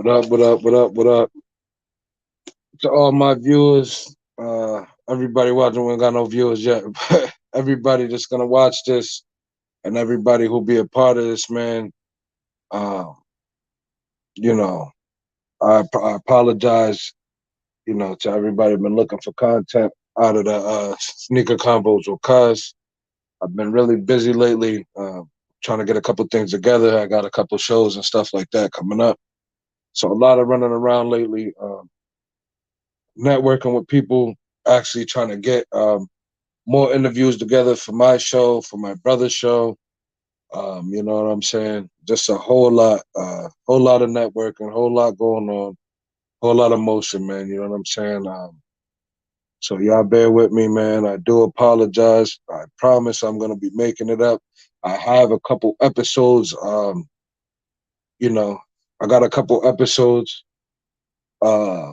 What up? What up? What up? What up? To all my viewers, everybody watching, we ain't got no viewers yet, but everybody that's gonna watch this and everybody who'll be a part of this, man. Uh, you know, I apologize, to everybody been looking for content out of the sneaker combos with Cuzz. I've been really busy lately, trying to get a couple things together. I got a couple shows and stuff like that coming up. So a lot of running around lately. Networking with people, actually trying to get more interviews together for my show, for my brother's show. You know what I'm saying? Just a whole lot of networking, whole lot going on, whole lot of motion, man. You know what I'm saying? So y'all bear with me, man. I do apologize. I promise I'm gonna be making it up. I have a couple episodes. You know, I got a couple episodes uh,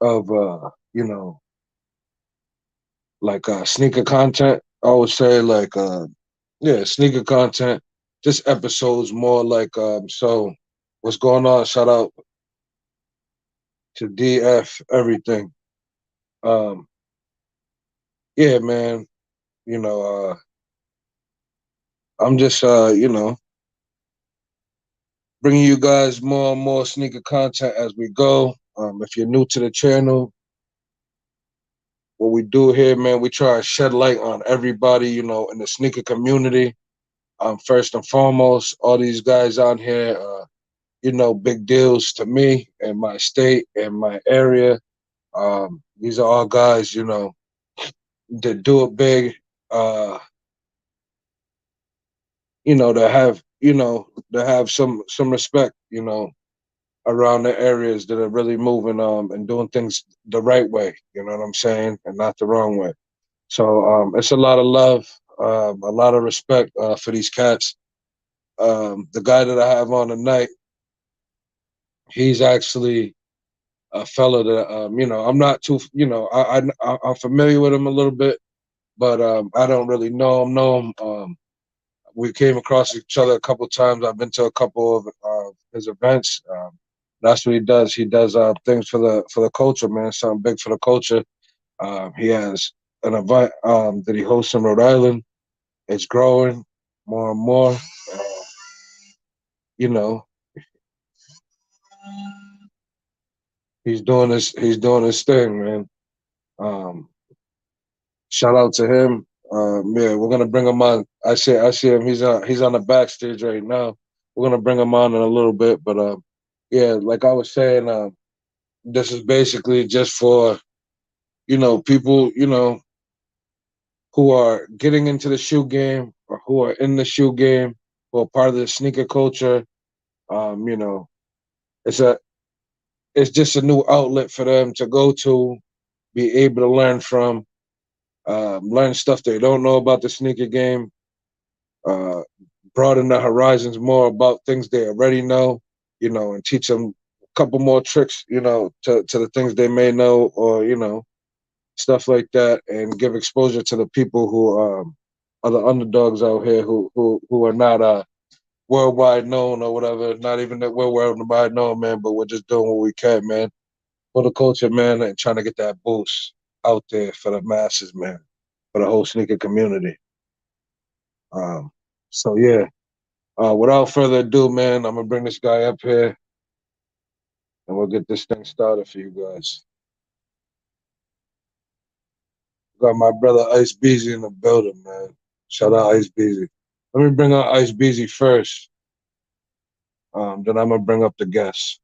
of like sneaker content. I would say like yeah, sneaker content. Just episodes more like so what's going on? Shout out to DF everything. Um yeah, man, you know, I'm just bringing you guys more and more sneaker content as we go. If you're new to the channel, what we do here, man, we try to shed light on everybody, in the sneaker community. First and foremost, all these guys on here, big deals to me and my state and my area. These are all guys, that do it big, uh, that have some respect, around the areas that are really moving and doing things the right way, you know what I'm saying, and not the wrong way. So it's a lot of love, a lot of respect for these cats. The guy that I have on tonight, he's actually a fella that I'm not too I'm familiar with him a little bit, but I don't really know him. We came across each other a couple times. I've been to a couple of his events. That's what he does. He does things for the culture, man. Something big for the culture. He has an event that he hosts in Rhode Island. It's growing more and more. You know, he's doing his thing, man. Um, Shout out to him. Yeah, we're gonna bring him on. I see him. He's on the backstage right now. We're gonna bring him on in a little bit, but yeah, like I was saying, this is basically just for people who are getting into the shoe game or who are in the shoe game, who are part of the sneaker culture. Um, you know, it's a it's just a new outlet for them to go to, be able to learn from, learn stuff they don't know about the sneaker game, uh, broaden their horizons more about things they already know, and teach them a couple more tricks, to the things they may know, or stuff like that, and give exposure to the people who are the underdogs out here who are not worldwide known or whatever. Not even that we're worldwide known, man, but we're just doing what we can, man, for the culture, man, and trying to get that boost out there for the masses, man, for the whole sneaker community. Um, so yeah. Without further ado, man, I'm gonna bring this guy up here and we'll get this thing started for you guys. Got my brother Ice Beezy in the building, man. Shout out Ice Beezy. Let me bring out Ice Beezy first. Then I'm gonna bring up the guests.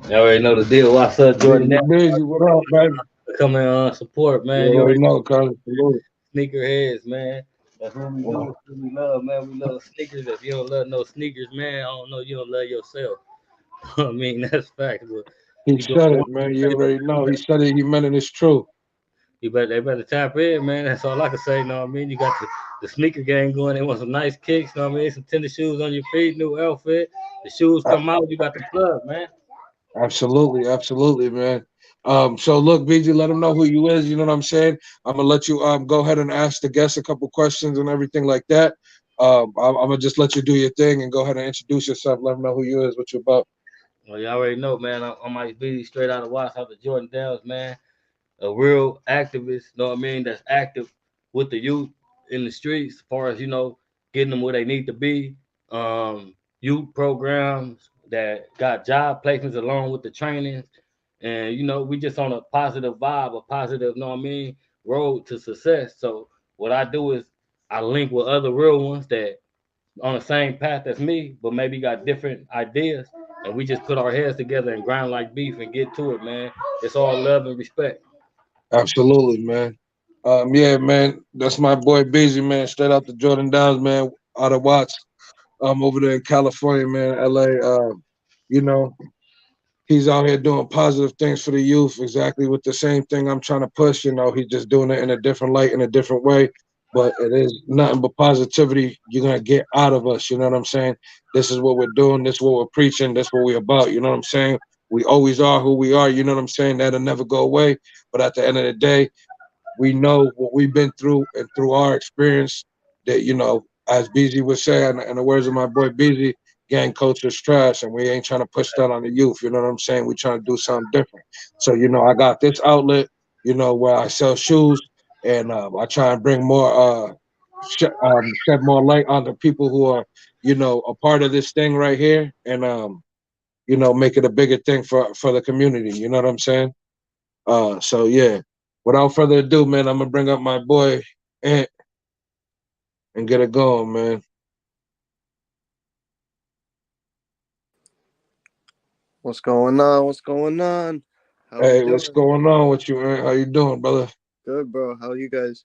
You already know the deal. What's up, Jordan? Beezy, Beezy, what up, baby? Coming support, You man. You already already know, cuz. Salute. sneaker heads, man. That's what we do. Wow. That's what we love, man. We love sneakers. If you don't love no sneakers, man, I don't know. You don't love yourself. I mean, that's fact. But He we doing said it, what man. we You say. already know. He said it. He meant it. It's true. They better tap in, man. That's all I can say. You know what I mean? You got the sneaker game going. They want some nice kicks. You know what I mean? Some tennis shoes on your feet, new outfit. The shoes A- come out. You got the plug, man. Absolutely, absolutely, man. So look, BG, let them know who you is. You know what I'm saying? I'm gonna let you go ahead and ask the guests a couple questions and everything like that. I'm gonna just let you do your thing and go ahead and introduce yourself. Let them know who you is, what you about. Well, you already know, man. I'm Mike B, straight out of Watts, out of Jordan Downs, man. A real activist, know what I mean? That's active with the youth in the streets, as far as getting them where they need to be. Youth programs that got job placements along with the trainings, and we just on a positive vibe, a positive, know what I mean, road to success. So what I do is I link with other real ones that on the same path as me, but maybe got different ideas, and we just put our heads together and grind like beef and get to it, man. It's all love and respect. Absolutely, man. Yeah, man. That's my boy BG, man. Straight out the Jordan Downs, man. Out of Watts. Over there in California, man. LA. You know, he's out here doing positive things for the youth, exactly with the same thing I'm trying to push. He's just doing it in a different light, in a different way. But it is nothing but positivity you're gonna get out of us. You know what I'm saying? This is what we're doing. This is what we're preaching. This is what we're about. You know what I'm saying? We always are who we are. You know what I'm saying? That'll never go away. But at the end of the day, we know what we've been through, and through our experience that, as BZ would say, in the words of my boy BZ, gang culture is trash, and we ain't trying to push that on the youth. You know what I'm saying? We trying to do something different. So, I got this outlet, where I sell shoes, and I try and bring more, shed more light on the people who are, a part of this thing right here, and make it a bigger thing for the community. You know what I'm saying? So yeah. Without further ado, man, I'm gonna bring up my boy Ant and get it going, man. What's going on? What's going on? How we Hey, what's doing? going on with you, Ant? How you doing, brother? Good, bro. How are you guys?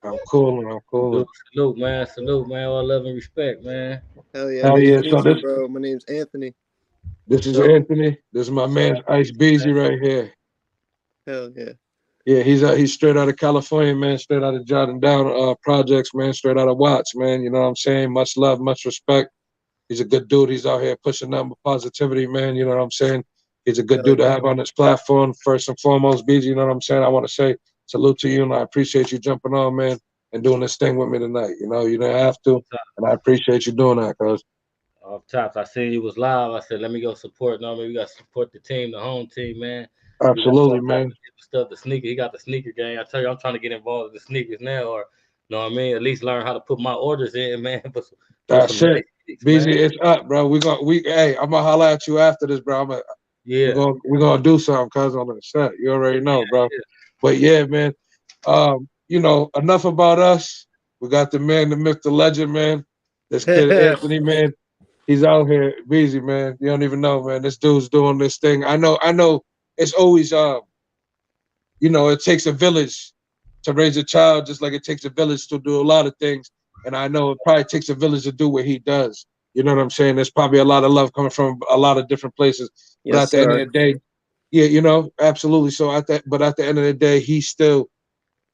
I'm cooling. I'm Salute, cooling. salute, man. Salute, man. All love and respect, man. Hell yeah. Hell Nice yeah. to So meet you, this bro. My name's Anthony. this What's is up? Anthony. This is my man Ice Beezy right here. Hell yeah. Yeah, he's straight out of California, man. Straight out of Jordan Down projects, man. Straight out of Watts, man. You know what I'm saying? Much love, much respect. He's a good dude. He's out here pushing nothing but positivity, man. You know what I'm saying? He's a good Hell dude to yeah. have on this platform. First and foremost, BG, you know what I'm saying? I want to say salute to you, and I appreciate you jumping on, man, and doing this thing with me tonight. You didn't have to, and I appreciate you doing that, cuz. Off tops, I seen you was live. I said, let me go support. No, man, we got to support the team, the home team, man. We got all Absolutely, types man. of different stuff. The sneaker, he got the sneaker game. I tell you, I'm trying to get involved in the sneakers now, or know what I mean? At least learn how to put my orders in, man, for some That's it. nice kicks, BG, man. it's up, bro. Hey, I'm gonna holler at you after this, bro. We're Yeah, gonna we're gonna do something, cuz, on the set. You already know, bro. yeah. But yeah, man. Enough about us. We got the man, the myth, the legend, man. This kid Anthony, man. He's out here busy, man. You don't even know, man. This dude's doing this thing. I know it's always it takes a village to raise a child, just like it takes a village to do a lot of things. And I know it probably takes a village to do what he does. You know what I'm saying? There's probably a lot of love coming from a lot of different places. But Yes, at the end of sir. the day, yeah, absolutely. So but at the end of the day, he's still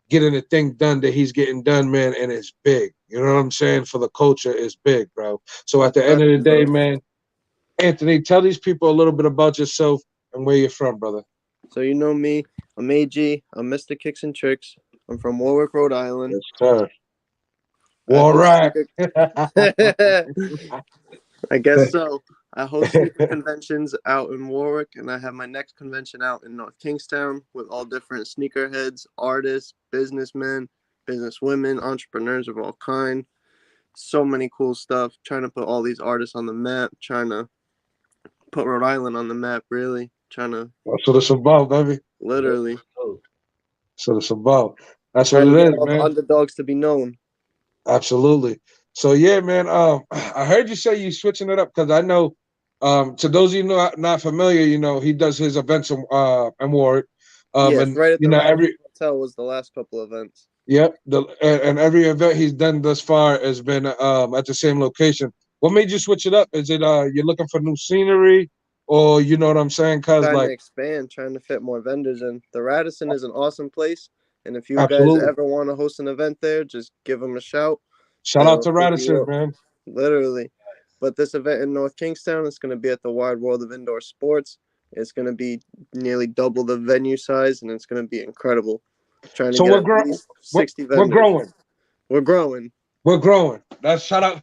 getting the thing done that he's getting done, man, and it's big. You know what I'm saying? For the culture, it's big, bro. So at Most the end of the definitely, day, bro. man, Anthony, tell these people a little bit about yourself and where you're from, brother. So you know me. I'm AG. I'm Mr. Kicks and Tricks. I'm from Warwick, Rhode Island. Yes, sir. I War host rack. sneaker. I guess so. I host sneaker conventions out in Warwick, and I have my next convention out in North Kingstown with all different sneakerheads, artists, businessmen, businesswomen, entrepreneurs of all kind. So many cool stuff. Trying to put all these artists on the map. Trying to put Rhode Island on the map. Really trying to That's what it's about, baby. literally That's what it's about. That's what trying to it get is, all the man. underdogs to be known. Absolutely. So yeah, man. I heard you say you switching it up because I know. To those of you not familiar, he does his events in Warwick. Yes, And right at the Radisson every Hotel was the last couple events. yep, and every event he's done thus far has been at the same location. What made you switch it up? Is it you're looking for new scenery, or you know what I'm saying? Cause Trying to like expand, trying to fit more vendors in. The Radisson is an awesome place, and if you guys absolutely. ever want to host an event there, just give them a shout. Shout out They'll to hook you Radisson, up, man. literally. But this event in North Kingstown is going to be at the Wide World of Indoor Sports. It's going to be nearly double the venue size, and it's going to be incredible. Trying to So get we're at growing. least We're, 60 we're vendors. growing. We're growing. We're growing. That's shout out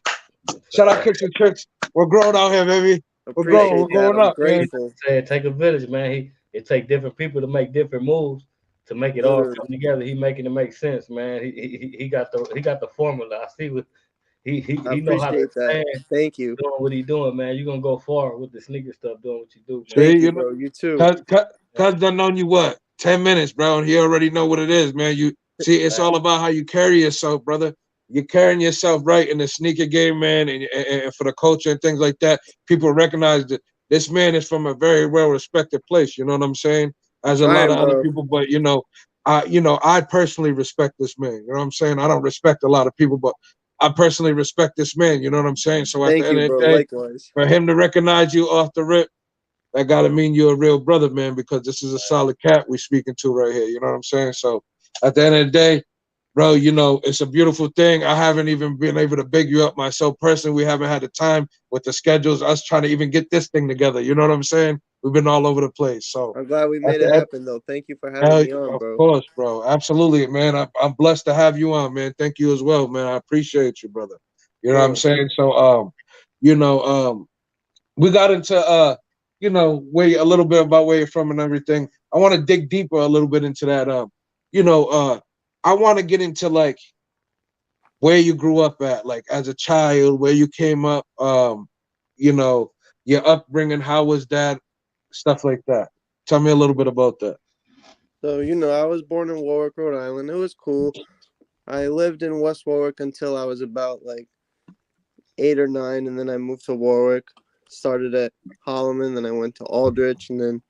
Kicks and Tricks. We're growing out here, baby. We're growing. We're Appreciate that. growing I'm up, man. grateful. Said take a village, man. It take different people to make different moves to make it all Literally. come together. He making it make sense, man. He got the formula. I see what I he know how to appreciate that. expand Thank you. doing what he doing, man. You're gonna go far with the sneaker stuff, doing what you do, man. See, Thank you, you know, bro. You too. cuz done known you what 10 minutes, bro, and he already know what it is, man. You see, it's all about how you carry yourself, brother. You're carrying yourself right in the sneaker game, man, and for the culture and things like that. People recognize that this man is from a very well respected place. You know what I'm saying? I'm As a lot trying, of other bro. people, but I personally respect this man. You know what I'm saying? I don't respect a lot of people, but I personally respect this man. You know what I'm saying? So at the Thank end you, of the bro. day, Likewise. for him to recognize you off the rip, that gotta mean you're a real brother, man, because this is a solid cat we speaking to right here. You know what I'm saying? So at the end of the day, bro, it's a beautiful thing. I haven't even been able to big you up myself personally. We haven't had the time with the schedules, us trying to even get this thing together. You know what I'm saying? We've been all over the place. So I'm glad we at made the it end, happen, though. Thank you for having me on, of bro. course, bro. Absolutely, man. I'm blessed to have you on, man. Thank you as well, man. I appreciate you, brother. You know what I'm Cool. saying? So you know, we got into where a little bit about where you're from and everything. I want to dig deeper a little bit into that. You know, I want to get into like where you grew up at, like as a child, where you came up, you know, your upbringing, how was that, stuff like that. Tell me a little bit about that. So, I was born in Warwick, Rhode Island. It was cool. I lived in West Warwick until I was about like 8 or 9, and then I moved to Warwick. Started at Holloman, then I went to Aldrich, and then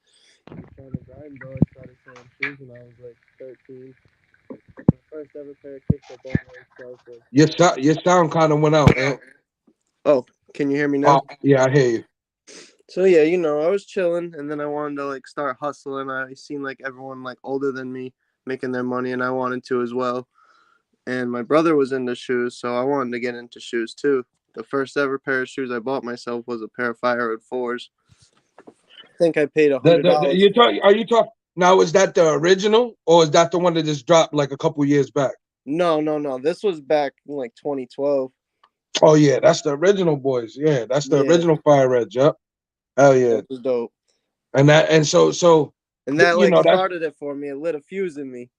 I started riding, bro. I started selling shoes when I was like 13. My first ever pair of kicks I bought myself was. Your sound kind of went out, and Oh, can you hear me now? oh yeah, I hear you. So yeah, I was chilling, and then I wanted to like start hustling. I seen like everyone like older than me making their money, and I wanted to as well. And my brother was into shoes, so I wanted to get into shoes too. The first ever pair of shoes I bought myself was a pair of Fire Red 4s. I think I paid $100 You for talk? them. Are you talking now? Is that the original, or is that the one that just dropped like a couple years back? No, no, no. This was back in like 2012. Oh yeah, that's the original boys. Yeah, that's the Yeah, original Fire Reds. Yep. Hell yeah. that was dope. And so And that you like know that's started it for me. It lit a fuse in me.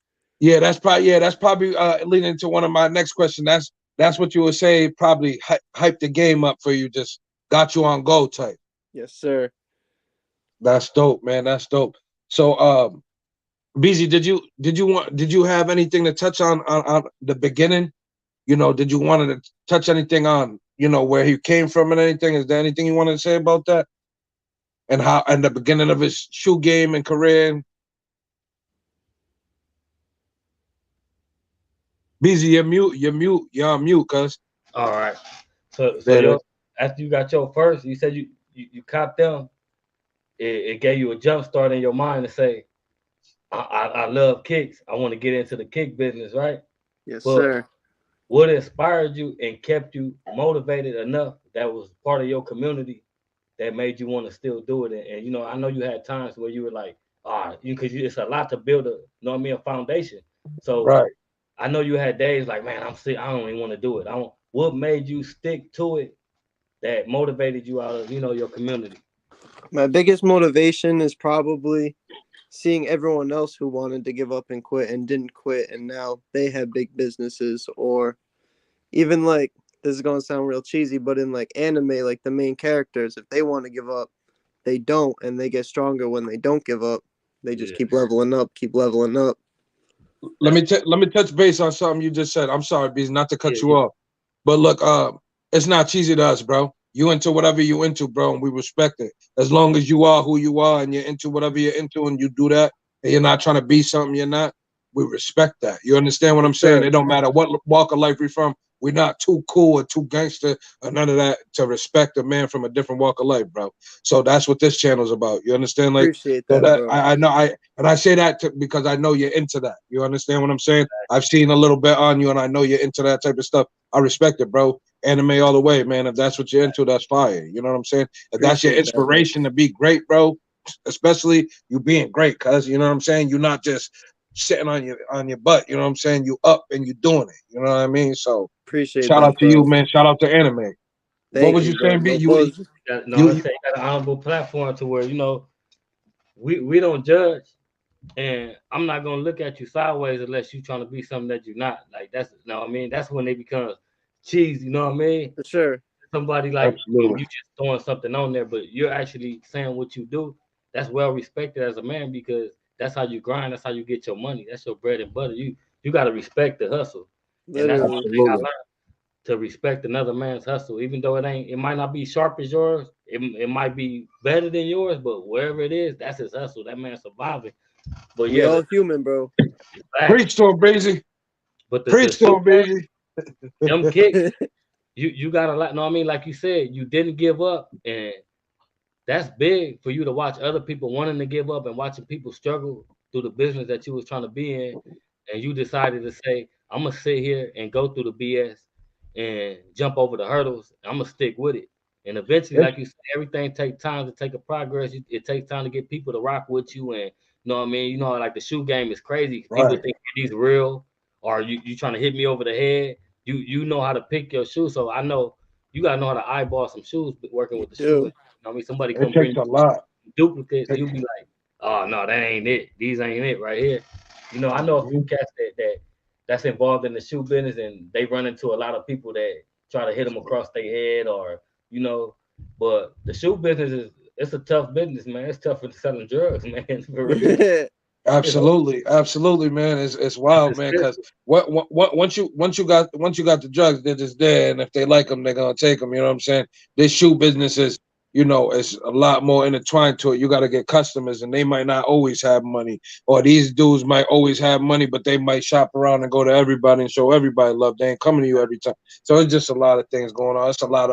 that's probably leading to one of my next questions. That's what you would say probably hyped the game up for you, just got you on go type. Yes, sir. That's dope, man. That's dope. So BZ, did you have anything to touch on the beginning? Did you want to touch anything on where he came from and anything? Is there anything you wanted to say about that? And how and the beginning of his shoe game and career. Busy, you're on mute, cuz. All right. So There it is. after you got your first, you said you copped them. It gave you a jump start in your mind to say, I love kicks. I want to get into the kick business, right? Yes, But sir. what inspired you and kept you motivated enough that was part of your community that made you want to still do it? And I know you had times where you were like, because it's a lot to build a foundation. So Right. I know you had days like, man, I'm sick. I don't even want to do it. What made you stick to it that motivated you out of your community? My biggest motivation is probably seeing everyone else who wanted to give up and quit and didn't quit, and now they have big businesses. Or even like, this is going to sound real cheesy, but in like anime, like the main characters, if they want to give up, they don't, and they get stronger when they don't give up. They just Yeah, keep leveling up, keep leveling up. Let me touch base on something you just said. I'm sorry, Bees, not to cut yeah, you yeah. off. But look, it's not cheesy to us, bro. You into whatever you into, bro, and we respect it. As long as you are who you are and you're into whatever you're into and you do that and you're not trying to be something you're not, we respect that. You understand what Yes, I'm saying? sir. It don't matter what walk of life we're from. We're not too cool or too gangster or none of that to respect a man from a different walk of life, bro. So that's what this channel's about. You understand? Like, Appreciate so that, that bro. I know and I say that because I know you're into that. You understand what I'm saying? I've seen a little bit on you, and I know you're into that type of stuff. I respect it, bro. Anime all the way, man. If that's what you're into, that's fire. You know what I'm saying? If that's your Appreciate that, bro. inspiration to be great, bro, especially you being great, cuz you know what I'm saying. You're not just sitting on your butt. You know what I'm saying. You up and you doing it. You know what I mean. So Appreciate shout that, out to you, bro. man. Shout out to Anime. What Thank was you, you bro. saying, B? No bullshit. No, I'm You saying you got an honorable platform to where we don't judge, and I'm not gonna look at you sideways unless you trying to be something that you're not. Like that's no, I mean that's when they become cheesy. You know what I mean? For sure. Somebody like absolutely you just throwing something on there, but you're actually saying what you do. That's well respected as a man because that's how you grind. That's how you get your money. That's your bread and butter. You got to respect the hustle, and that's one Literally. thing I absolutely. learned to respect another man's hustle, even though it might not be sharp as yours. It might be better than yours, but wherever it is, that's his hustle. That man's surviving. But We yeah, all human, bro. the facts. Preach to him, Breezy. But the Preach to shoe him, game, Breezy. them kicks, you got a lot. No, I mean, like you said, you didn't give up, and that's big for you to watch other people wanting to give up and watching people struggle through the business that you was trying to be in, and you decided to say, "I'm gonna sit here and go through the BS and jump over the hurdles. I'm gonna stick with it." And eventually, It's like you said, everything takes time to take a progress. It takes time to get people to rock with you, and you know what I mean. You know, like the shoe game is crazy. People right. think these real, or you trying to hit me over the head. You know how to pick your shoes, so I know you gotta know how to eyeball some shoes working You with the shoe game. do. You know what I mean? Somebody It come bring takes a lot. you duplicates, Take, you'll be like, oh no, that ain't it. These ain't it right here. You know, I know a few mhm. cats that's involved in the shoe business and they run into a lot of people that try to hit them across their head or you know, but the shoe business is it's a tough business, man. It's tougher than selling drugs, man. For real. You know, Absolutely, absolutely, man. It's it's wild, man. Because expensive. once you got the drugs, they're just there, and if they like them, they're gonna take them. You know what I'm saying? This shoe business is, is a lot more intertwined to it. You got to get customers, and they might not always have money, or these dudes might always have money, but they might shop around and go to everybody and show everybody love. They ain't coming to you every time. So it's just a lot of things going on. It's a lot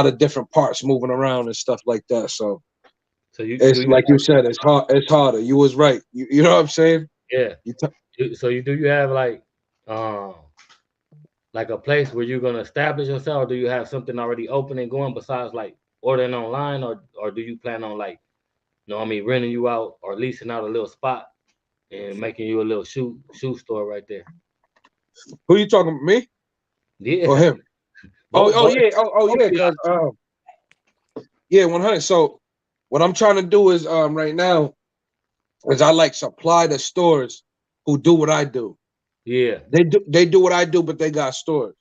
of different parts moving around and stuff like that. So. So you do It's you like you have said, it's hard. It's harder. You was right. You know what I'm saying? yeah. You t- So you do you have um like a place where you're gonna establish yourself, or do you have something already open and going besides like ordering online, or do you plan on like, you know what I mean, renting you out or leasing out a little spot and making you a little shoe store right there? who you talking about, me or Yeah, him? Oh, both, oh both, yeah, oh both yeah, of cause y'all. yeah, 100. So what I'm trying to do is right now is I like supply the stores who do what I do. Yeah, They do what I do, but they got stores.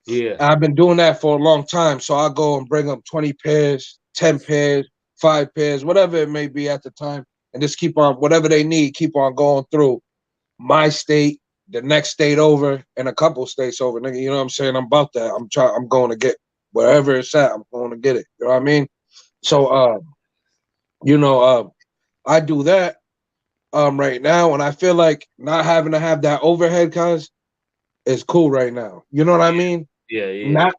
yeah, And I've been doing that for a long time. So I go and bring them 20 pairs, 10 pairs, 5 pairs, whatever it may be at the time, and just keep on whatever they need, keep on going through my state, the next state over, and a couple states over. Nigga, you know what I'm saying? I'm about that. I'm going to get wherever it's at, I'm going to get it. You know what I mean? So that's you know, I do that right now, and I feel like not having to have that overhead cause is cool right now. You know what I mean? yeah, yeah, Not,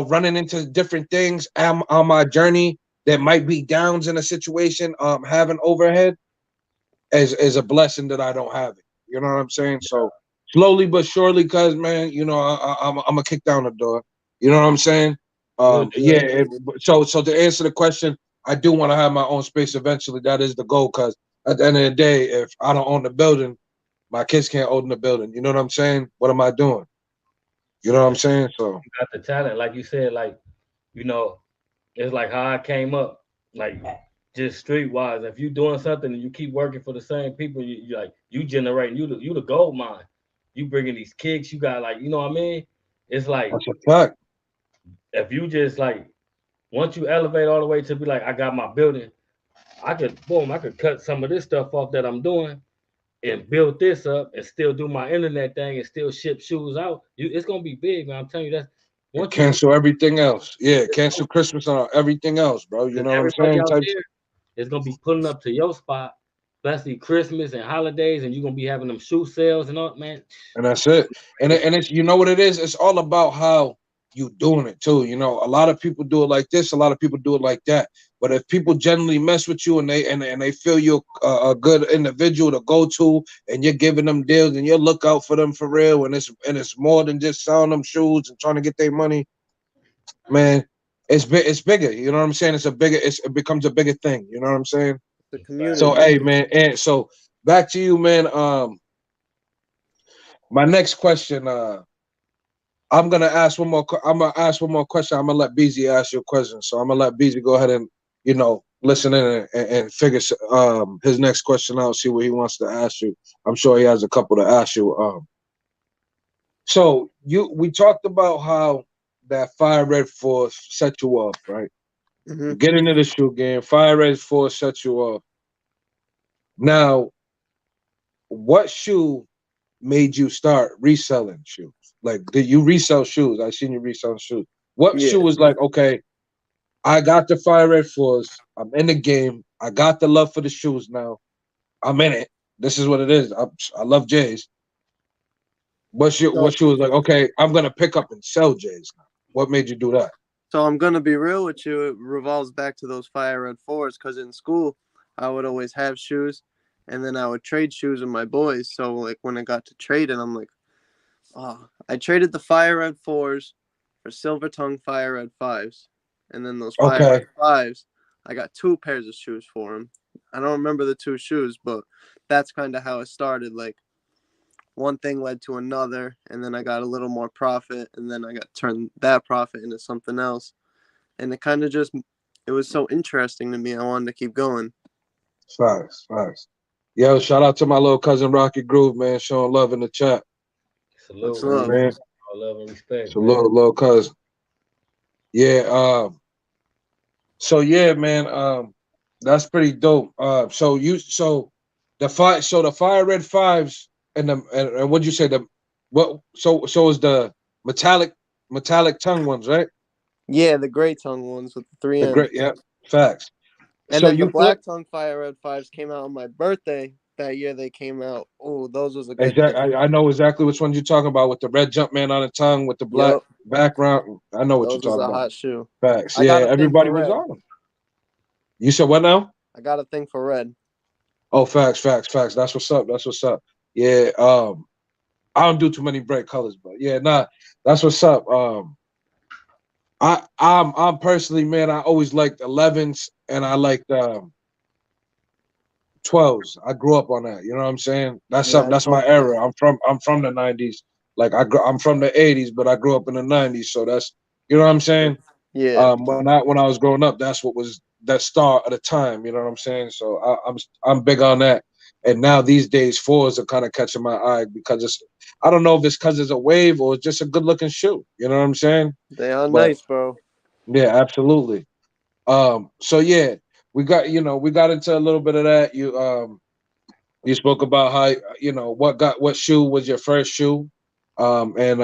running into different things on my journey that might be downs in a situation, having overhead is a blessing that I don't have it. You know what I'm saying? So slowly but surely, cause man, I'm gonna kick down the door. You know what I'm saying? you'll do Yeah. it. So to answer the question, I do want to have my own space eventually. That is the goal. Cause at the end of the day, if I don't own the building, my kids can't own the building. You know what I'm saying? What am I doing? You know what I'm And saying? So you got the talent, like you said, like you know, it's like how I came up, like just streetwise. If you doing something and you keep working for the same people, you like you generating you the gold mine. You bringing these kicks, you got like you know what I mean. It's like that's a fact. if you just like once you elevate all the way to be like I got my building, I could cut some of this stuff off that I'm doing and build this up and still do my internet thing and still ship shoes out. It's gonna be big, man. I'm telling you that And once you cancel everything else. Yeah, cancel Christmas on everything else, bro. You because know what I'm everybody saying? out Type. there is gonna be pulling up to your spot, especially Christmas and holidays, and you're gonna be having them shoe sales and all, man. And that's it. And it's you know what it is. It's all about how you doing it too. A lot of people do it like this. A lot of people do it like that. But if people generally mess with you and they feel you're a good individual to go to, and you're giving them deals and you look out for them for real, and it's more than just selling them shoes and trying to get their money, man. it's bigger. You know what I'm saying? It becomes a bigger thing. You know what I'm saying? The So community. hey man, and so back to you, man. My next question. I'm gonna ask one more. I'm gonna ask one more question. I'm gonna let BZ ask you a question. So I'm gonna let BZ go ahead and listen in and figure his next question out. See what he wants to ask you. I'm sure he has a couple to ask you. So we talked about how that Fire Red Force set you off, right? Hmm. You get into the shoe game. Fire Red Force set you off. Now, what shoe made you start reselling shoes? Like, did you resell shoes? I seen you reselling shoes. What shoe Yeah. was like, okay, I got the Fire Red Force. I'm in the game. I got the love for the shoes now. I'm in it. This is what it is. I love J's. So, What shoe was like, okay, I'm gonna pick up and sell J's now. What made you do that? so I'm gonna be real with you. It revolves back to those Fire Red Fours because in school I would always have shoes, and then I would trade shoes with my boys. So like when I got to trading, I'm like, oh, I traded the Fire Red Fours for Silver Tongue Fire Red Fives, and then those Fire Red Okay. Fives, I got two pairs of shoes for them. I don't remember the two shoes, but that's kind of how it started. Like one thing led to another, and then I got a little more profit, and then I got turned that profit into something else, and it kind of just it was so interesting to me. I wanted to keep going. Facts, facts. Yo, shout out to my little cousin Rocky Groove, man, showing love in the chat. What's Salute, You know man. up? what I mean? All love and respect, So man. little cousin. Yeah, so yeah, man, that's pretty dope. The Fire Red Fives and what'd you say so is the metallic tongue ones, right? Yeah, the gray tongue ones with the three The great, M's. yeah, facts. And So then the you flip Black Tongue Fire Red Fives came out on my birthday that year. They came out. Oh, those was a good day. exactly. I know exactly which ones you're talking about with the red jump man on the tongue with the black Yup, background. I know what you're those was talking a about. hot shoe. Facts. I Yeah, got a thing everybody for was red. on them. You said what now? I got a thing for red. Oh, facts, facts, facts. That's what's up. That's what's up. Yeah. I don't do too many bright colors, but yeah, nah, that's what's up. I'm personally, man, I always liked 11s and I liked 12s. I grew up on that. You know what I'm saying? That's Yeah, something. I That's told my you that. era. I'm from the 90s. Like I'm from the 80s, but I grew up in the 90s. So that's you know what I'm saying. Yeah, When I was growing up, that's what was that star at the time. You know what I'm saying? So I'm big on that. And now these days, fours are kind of catching my eye because I don't know if it's because it's a wave or it's just a good looking shoe. You know what I'm saying? they are But nice, bro. yeah, absolutely. So yeah, we got into a little bit of that. You spoke about how what shoe was your first shoe, and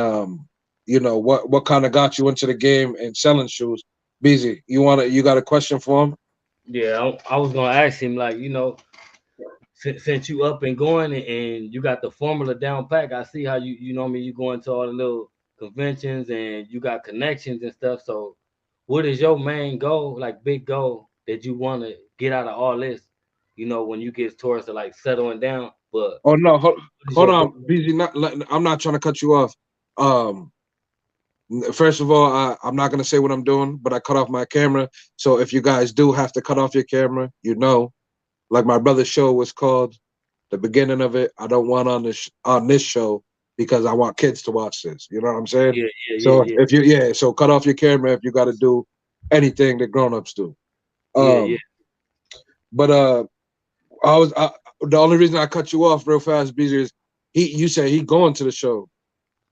what kind of got you into the game and selling shoes. Beezy, you got a question for him? Yeah, I was gonna ask him like, since you up and going and you got the formula down pack, I see how you know what I mean, you go into all the little conventions and you got connections and stuff. So what is your main goal, like big goal that you want to get out of all this? When you get towards the like settling down, but Oh no, what is hold your goal? on, Beezy. I'm not trying to cut you off. Um, First of all, I'm not gonna say what I'm doing, but I cut off my camera. So if you guys do have to cut off your camera, like my brother's show was called, the beginning of it, I don't want on this show because I want kids to watch this. You know what I'm saying? Yeah, yeah, yeah, So yeah, so cut off your camera if you got to do anything that grown-ups do. yeah, yeah. Um, but the only reason I cut you off real fast, Beezer, is you said he going to the show.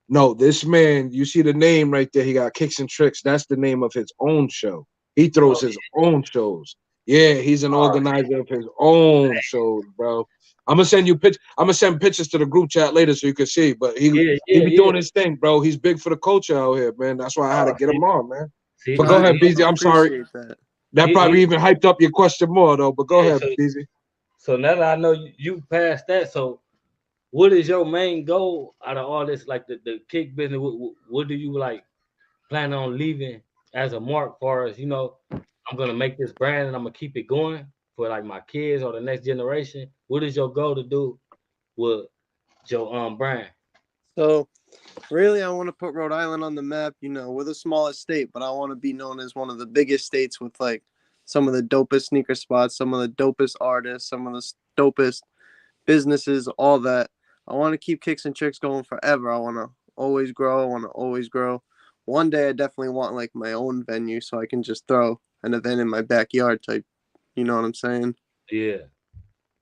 No, this man, you see the name right there. He got Kicks and Tricks. That's the name of his own show. He throws Oh, his own shows. Yeah, he's an oh, organizer of his own shows, bro. I'm gonna send pictures to the group chat later so you can see. But yeah, he yeah, be yeah. doing his thing, bro. He's big for the culture out here, man. That's why I had to Oh, get him on, man. see, But go I ahead, Beezy. I'm sorry. appreciate that. That he probably even hyped up your question more though. But go yeah. ahead, So Beezy. so now that I know you passed that, so what is your main goal out of all this, like the kick business? What do you like plan on leaving as a mark for us? I'm gonna make this brand and I'm gonna keep it going for like my kids or the next generation. What is your goal to do with your brand? So Really, I want to put Rhode Island on the map. You know, we're the smallest state, but I want to be known as one of the biggest states with like some of the dopest sneaker spots, some of the dopest artists, some of the dopest businesses, all that. I want to keep Kicks and Tricks going forever. I want to always grow. I want to always grow. One day, I definitely want like my own venue so I can just throw an event in my backyard type. You know what I'm saying? Yeah.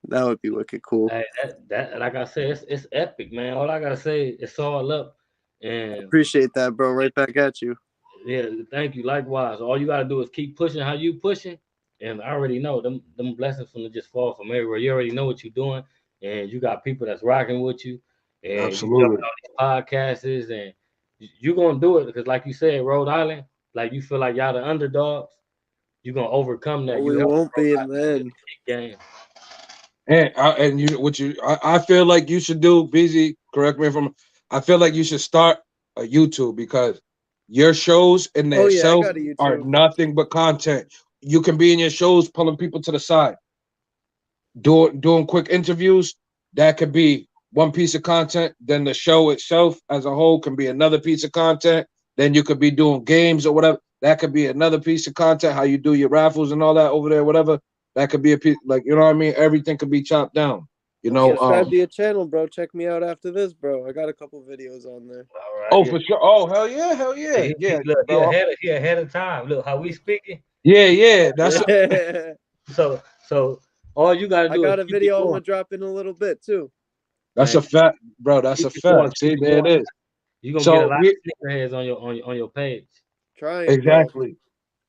That would be wicked cool. Hey, that like I said, it's epic, man. All I gotta say, it's all up. And Appreciate that, bro. Right back at you. yeah, thank you. Likewise. All you gotta do is keep pushing how you pushing. And I already know them blessings from to just fall from everywhere. You already know what you're doing, and you got people that's rocking with you, and you Absolutely. jumping on these podcasts, and you gonna do it because, like you said, Rhode Island, like you feel like y'all the underdogs. You gonna overcome that. You We help won't Rhode be in Island the win end. the game. And you what you I feel like you should do, BZ, correct me if I'm, I feel like you should start a YouTube because your shows in Oh yeah, I themselves got a are YouTube. nothing but content. You can be in your shows pulling people to the side, doing quick interviews. That could be one piece of content. Then the show itself as a whole can be another piece of content. Then you could be doing games or whatever. That could be another piece of content. How you do your raffles and all that over there, whatever. That could be a piece, like, you know what I mean. Everything could be chopped down. You know. Subscribe to your channel, bro. Check me out after this, bro. I got a couple videos on there. All right, Oh, yeah. for sure. Oh, hell yeah, hell yeah, yeah, Look, bro. he ahead of time. Look how we speaking. Yeah, yeah. That's Yeah. So all you gotta I do is got a keep it video I'm going. gonna drop in a little bit too. that's a Man, fact, bro. That's a keep it going, fact. keep See, it there it going. is. You're gonna get a So lot we of sneakerheads on your page. Trying, bro. exactly.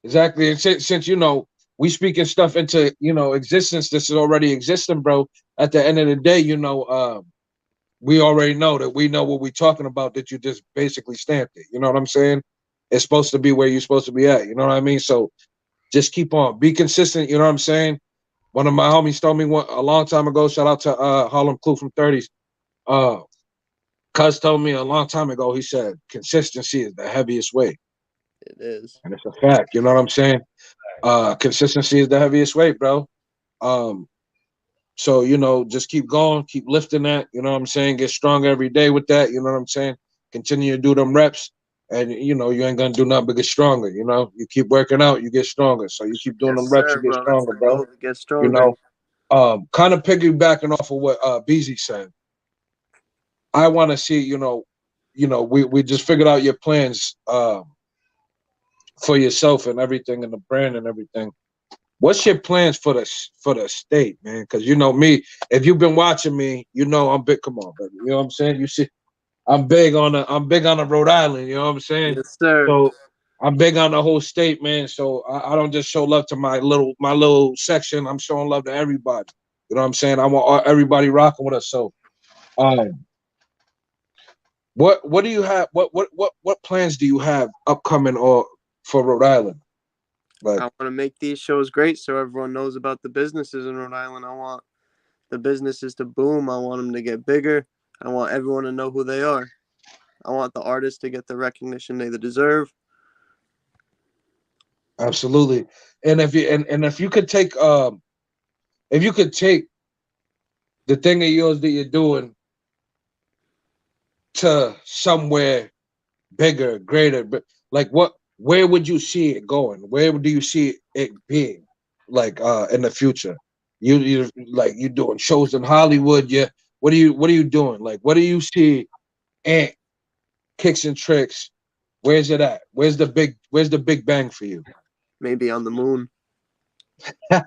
Exactly. And since you know we speaking stuff into existence, this is already existing, bro. At the end of the day, we already know that we know what we're talking about. That you just basically stamped it. You know what I'm saying? It's supposed to be where you're supposed to be at. You know what I mean? So just keep on, be consistent. You know what I'm saying? One of my homies told me a long time ago. Shout out to Harlem Clue from 30s. Uh, Cuzz told me a long time ago. He said consistency is the heaviest weight, It is. and it's a fact. You know what I'm saying? Consistency is the heaviest weight, bro. Um, so just keep going, keep lifting that. You know what I'm saying? Get stronger every day with that. You know what I'm saying? Continue to do them reps, and you ain't gonna do nothing but get stronger. You keep working out, you get stronger. So you keep doing Yes, them reps, you sir, get bro. That's stronger, the bro. goal to get You stronger. know, kind of piggybacking off of what BZ said. I want to see, we just figured out your plans for yourself and everything, and the brand and everything. What's your plans for the state, man? Because you know me, if you've been watching me, I'm big. Come on, baby. You know what I'm saying? You see, I'm big on the Rhode Island. You know what I'm saying? Yes, sir. So I'm big on the whole state, man. So I don't just show love to my little section. I'm showing love to everybody. You know what I'm saying? I want everybody rocking with us. So, um, what do you have? What plans do you have upcoming or for Rhode Island? I Like, want to make these shows great so everyone knows about the businesses in Rhode Island. I want the businesses to boom. I want them to get bigger. I want everyone to know who they are. I want the artists to get the recognition they deserve. absolutely. And if you could take the thing of yours that you're doing to somewhere bigger, greater, but like where would you see it going? Where do you see it being? Like in the future? You like you doing shows in Hollywood, yeah. What are you doing? Like what do you see Ant Kicks and Tricks? Where's it at? Where's the big bang for you? Maybe on the moon. Shout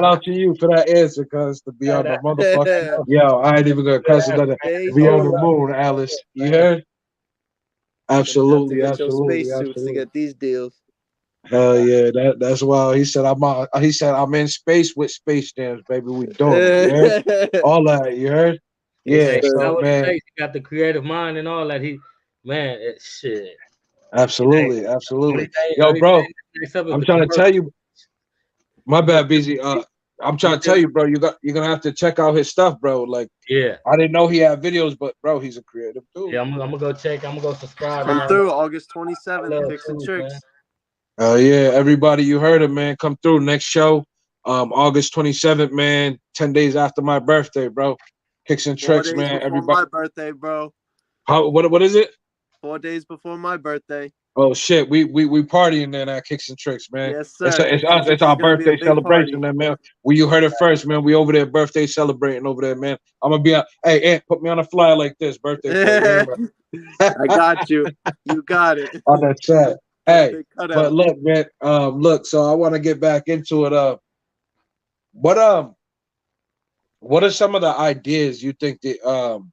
out to you for that answer, cuz to be on the motherfucker. Yo, I ain't even gonna cuss another. To be Space. on the moon, Alice. You heard? Gonna have to Absolutely, get your absolutely, spacesuits to absolutely. get these deals. Hell yeah, that's wild. He said I'm in space with space jams, baby. We doing it. You heard? Yes, All that, you heard? Hey, Yeah, he sir. got so what it man, takes. He got the creative mind and all that. Shit. Hey, absolutely, absolutely. Yo, only thing bro, next up is I'm the trying to commercial. tell you, my You gonna bad, busy. I'm you trying to tell still you, bro, you're gonna have to check out his stuff, bro. Like yeah. I didn't know he had videos, but bro, he's a creative dude. Yeah, I'm gonna go check. I'm gonna go subscribe and Come all that. through August I 27th, love Kicks and tools, man. Tricks. Yeah, everybody, you heard it, man. Come through next show, August 27th, man. 10 days after my birthday, bro. Kicks and 4 days tricks, man. before Everybody, my birthday, bro. how what is it? 4 days before my birthday. Oh shit, we partying then at Kicks and Tricks, man. Yes, It's sir. it's Kicks and us. It's Tricks is our gonna be a birthday big celebration, party. then, man. We you heard it first, man. We over there birthday celebrating over there, man. I'm gonna be hey Ant, put me on a flyer like this, birthday party. You heard me? I got you. You got it. On that chat. Got a Hey, big but cutout. look, man. Look. So I want to get back into it. What what are some of the ideas you think that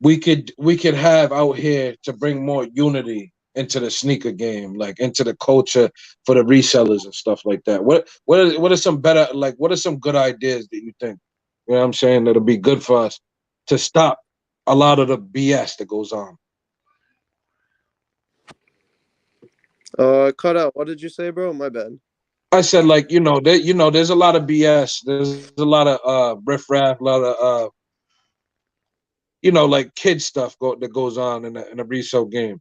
we could have out here to bring more unity into the sneaker game, like into the culture for the resellers and stuff like that? What are some better, like what are some good ideas that you think? You know what I'm saying, that'll be good for us to stop a lot of the BS that goes on. Cut out. What did you say, bro? My bad. I said, like, there's a lot of BS. There's a lot of riffraff, a lot of like kid stuff that goes on in the resale game.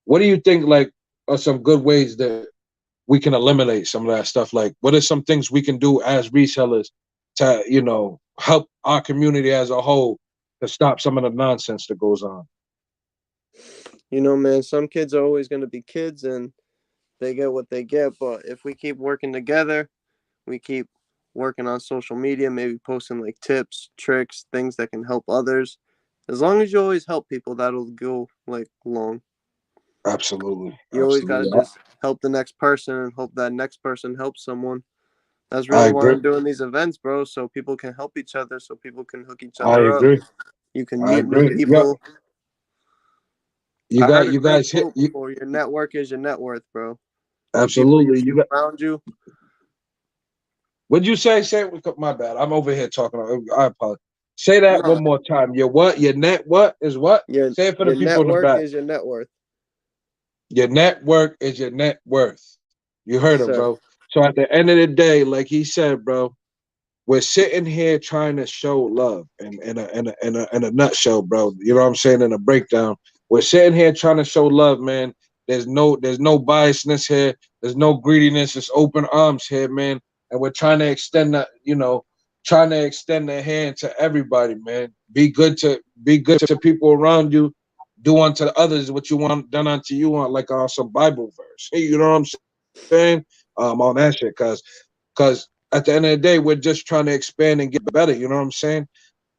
What do you think, like, are some good ways that we can eliminate some of that stuff? Like, what are some things we can do as resellers to, help our community as a whole to stop some of the nonsense that goes on? Man, some kids are always gonna be kids, and they get what they get. But if we keep working together, we keep working on social media, maybe posting like tips, tricks, things that can help others. As long as you always help people, that'll go like long. Absolutely, You always gotta absolutely. just help the next person and hope that next person helps someone. That's I really why agree. I'm doing these events, bro. So people can help each other, so people can hook each I other up. agree. You can I meet new agree. Yep. people. You I heard got a you great guys hit quote you, before: "Your network is your net worth, bro." The people you absolutely. keep You got around you. what'd you say? Say it. My bad. I'm over here talking. I apologize. Say that No, one more time. Your what? Your net what is what? your Say it for the your people in the network back. is your net worth. Your network is your net worth. You Yes, heard him, sir. bro. So at the end of the day, like he said, bro, we're sitting here trying to show love in a nutshell, bro. You know what I'm saying? In a breakdown, we're sitting here trying to show love, man. There's no biasness here. There's no greediness. It's open arms here, man. And we're trying to extend trying to extend the hand to everybody, man. Be good to people around you. Do unto others what you want done unto you, on like on some Bible verse. You know what I'm saying? On that shit, cause at the end of the day, we're just trying to expand and get better. You know what I'm saying?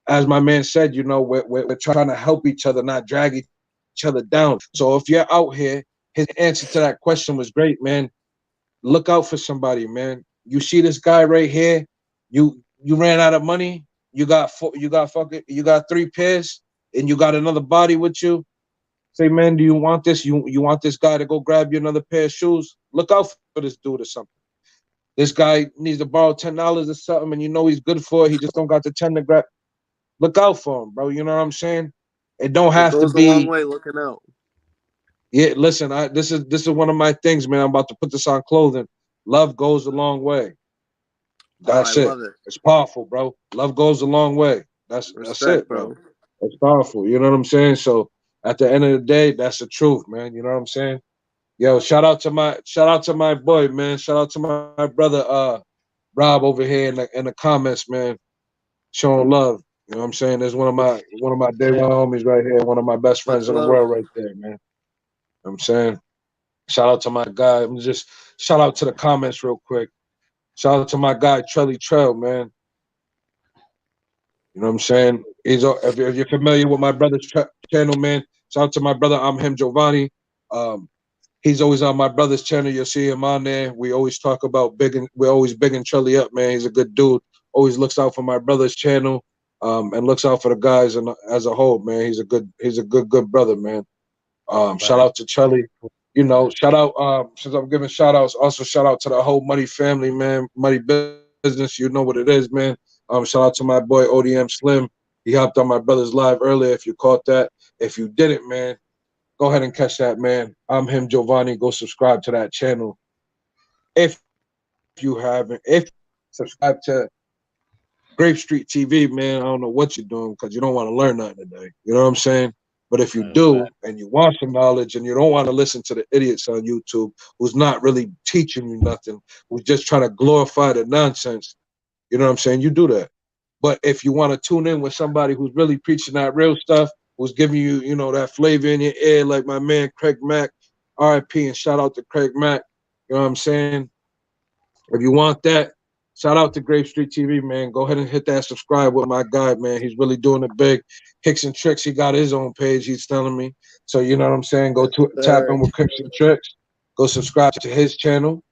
As my man said, we're trying to help each other, not drag each other down. So if you're out here, his answer to that question was great, man. Look out for somebody, man. You see this guy right here? You ran out of money. You got three pairs, and you got another body with you. Say, man, do you want this? You want this guy to go grab you another pair of shoes? Look out for this dude or something. This guy needs to borrow $10 or something, and you know he's good for it. He just don't got the 10 to grab. Look out for him, bro. You know what I'm saying? It don't It have to goes a long be. way looking out. Yeah, listen. This is one of my things, man. I'm about to put this on clothing. Love goes a long way. Oh, I That's it. love it. It's powerful, bro. Love goes a long way. That's Respect, it, bro. bro. It's powerful. You know what I'm saying? So at the end of the day, that's the truth, man. You know what I'm saying? Yo, shout out to my boy, man. Shout out to my brother, Rob over here in the comments, man. Showing love. You know what I'm saying? There's one of my day one homies right here, one of my best Much friends in the love. world right there, man. You know what I'm saying? Shout out to my guy. I'm just shout out to the comments real quick. Shout out to my guy Trelly Trail, man. You know what I'm saying? If you're familiar with my brother's channel, man. Shout out to my brother. I'm him, Giovanni. Um, he's always on my brother's channel. You'll see him on there. We always talk about we're always bigging Trelly up, man. He's a good dude. Always looks out for my brother's channel, and looks out for the guys and as a whole, man. He's a good brother, man. Shout Right. out to Trelly. Shout out, since I'm giving shout outs, also shout out to the whole Money family, man. Money business, you know what it is, man. Shout out to my boy ODM Slim. He hopped on my brother's live earlier. If you caught that, if you didn't, man, go ahead and catch that, man. I'm him, Giovanni. Go subscribe to that channel if you haven't. If subscribe to Grape Street TV, man, I don't know what you're doing because you don't want to learn nothing today. You know what I'm saying? But if you That's a do fact. and you want some knowledge and you don't want to listen to the idiots on YouTube who's not really teaching you nothing, who's just trying to glorify the nonsense, you know what I'm saying? You do that. But if you want to tune in with somebody who's really preaching that real stuff, who's giving you, you know, that flavor in your ear, like my man Craig Mack, R.I.P. and shout out to Craig Mack. You know what I'm saying? If you want that, shout out to Grape Street TV, man. Go ahead and hit that subscribe with my guy, man. He's really doing it big. Hicks and Tricks, he got his own page, he's telling me. So you know what I'm saying? Go to tap in with Hicks and Tricks. Go subscribe to his channel.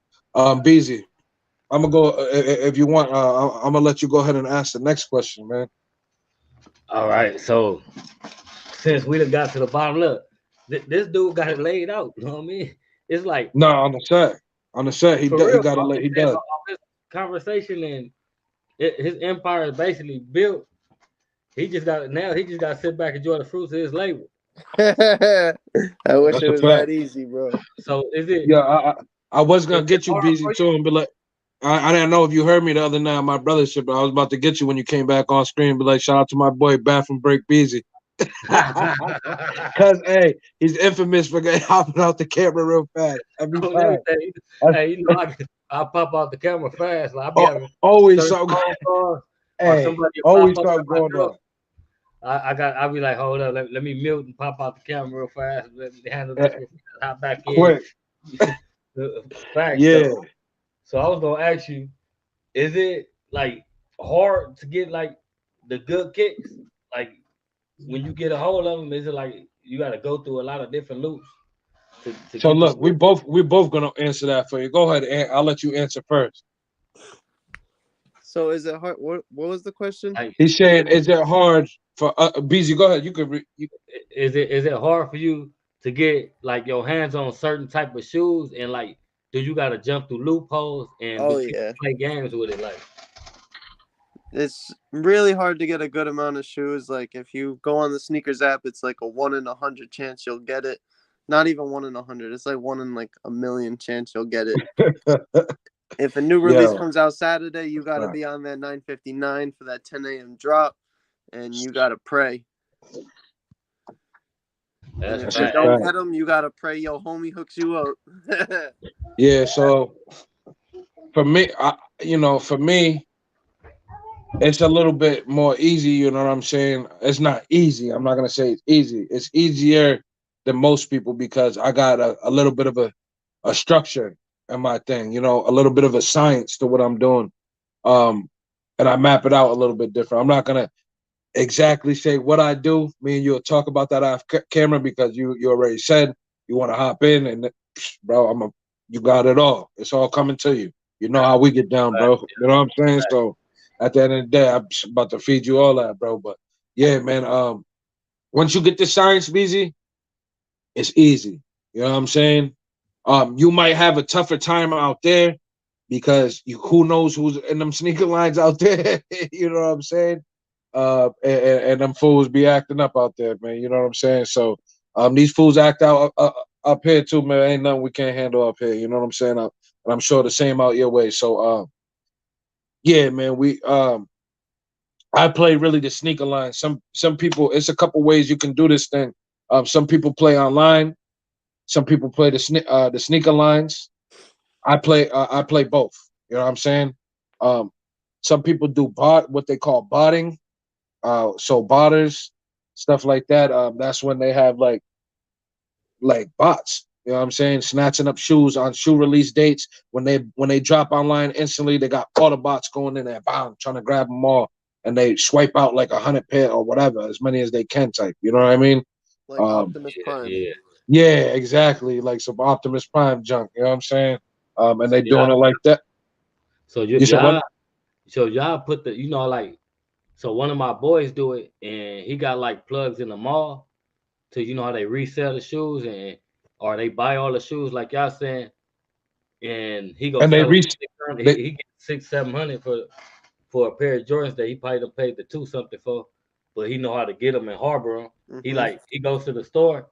Beezy, I'm gonna go if you want. I'm gonna let you go ahead and ask the next question, man. All right, so since we done got to the bottom, look, this dude got it laid out. You know what I mean? It's like No, on the set, he for does. He real. got I'm it. just He saying, does. all this conversation and his empire is basically built. He just got now. He just got to sit back and enjoy the fruits of his labor. I wish That's it a was that fact. easy, bro. So is it Yeah, I was is gonna it get you, hard Beezy, for too, and be like, I didn't know if you heard me the other night on my brother's shit, but I was about to get you when you came back on screen. Be like, shout out to my boy Bathroom Break Beezy. you? Cause hey, he's infamous for hopping out the camera real fast every Oh, let me time. tell you, That's hey, you know, I pop out the camera fast. Like I be having always certain something. phone calls or Hey, somebody will always pop up at something my going door. on. I'll be like, hold up, let me mute and pop out the camera real fast. Let me handle this Eh, real fast. Hop back in. quick, Facts yeah. though. So I was gonna ask you, is it like hard to get like the good kicks? Like when you get a hold of them, is it like you got to go through a lot of different loops to So get the look, shoe? we both gonna answer that for you. Go ahead, I'll let you answer first. So is it hard? What was the question? Like, He's saying, is it hard for BZ? Go ahead. You could. is it hard for you to get like your hands on certain type of shoes and like do you got to jump through loopholes and do Oh people yeah, play games with it? Like, it's really hard to get a good amount of shoes. Like if you go on the sneakers app, it's like a 1 in 100 chance you'll get it. Not even 1 in 100. It's like 1 in like 1 million chance you'll get it. If a new release Yo, comes out Saturday, you got to right. be on that 9:59 for that 10 a.m. drop, and you got to pray. And that's if That's a you fat. don't fact. get them, you got to pray your homie hooks you up. Yeah. So for me, for me, it's a little bit more easy. You know what I'm saying? It's not easy. I'm not gonna say it's easy. It's easier than most people because I got a little bit of a structure in my thing. You know, a little bit of a science to what I'm doing. Um, and I map it out a little bit different. I'm not gonna exactly say what I do. Me and you'll talk about that off camera because you already said you want to hop in and bro, you got it all. It's all coming to you. You know how we get down, bro. You know what I'm saying? So at the end of the day, I'm about to feed you all that, bro. But yeah, man. Once you get the science, BZ, it's easy. You know what I'm saying? You might have a tougher time out there because who knows who's in them sneaker lines out there. You know what I'm saying? And them fools be acting up out there, man. You know what I'm saying? So these fools act out up here too, man. Ain't nothing we can't handle up here. You know what I'm saying? And I'm sure the same out your way. So yeah, man. I play really the sneaker line. Some people, it's a couple ways you can do this thing. Some people play online. Some people play the sneaker lines. I play both. You know what I'm saying? Um, some people do what they call botting. So botters, stuff like that. That's when they have like bots. You know what I'm saying? Snatching up shoes on shoe release dates. When they drop online instantly, they got all the bots going in there, bam, trying to grab them all, and they swipe out like 100 pair or whatever, as many as they can type. You know what I mean? Like Um, Optimus Yeah, Prime. yeah. yeah, exactly. Like some Optimus Prime junk. You know what I'm saying? And So they doing y'all, it like that. so You said what? y'all put the like. So one of my boys do it, and he got like plugs in the mall to how they resell the shoes and or they buy all the shoes like y'all saying, and he go And they sell it reach. for 600. They He gets 600-700 for a pair of Jordans that he probably done paid the two something for, but he know how to get them and harbor them. Hmm. He goes to the store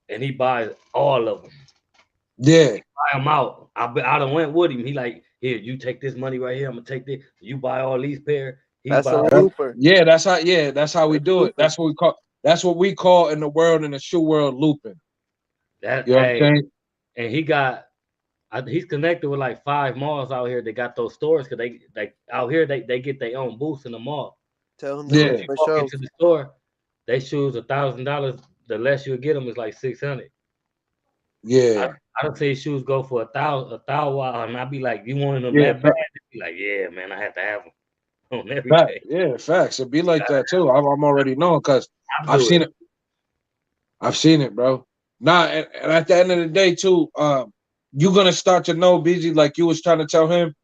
and he buys all of them. yeah. Buy them out. I done went with him. He like, here, you take this money right here. I'm gonna take this. You buy all these pair. He That's buy a all these. looper. Yeah, that's how we That's do it. looping. That's what we call in the world in the shoe world looping. That You know what I'm hey, saying? and he got He's connected with like 5 malls out here. They got those stores because they like out here they get their own booths in the mall. Tell him to So come if Yeah, to you my walk show. into the store, they shoes $1,000. The less you get them is like 600. I yeah, I don't say shoes go for a thousand, and I be like, you wanted them yeah. that bad? They be like, yeah, man, I have to have them on Fact, everything. yeah, facts. It be like that too. I'm already knowing because I I've do seen it. it. I've seen it, bro. Nah, and at the end of the day, too, you're gonna start to know, BG, like you was trying to tell him.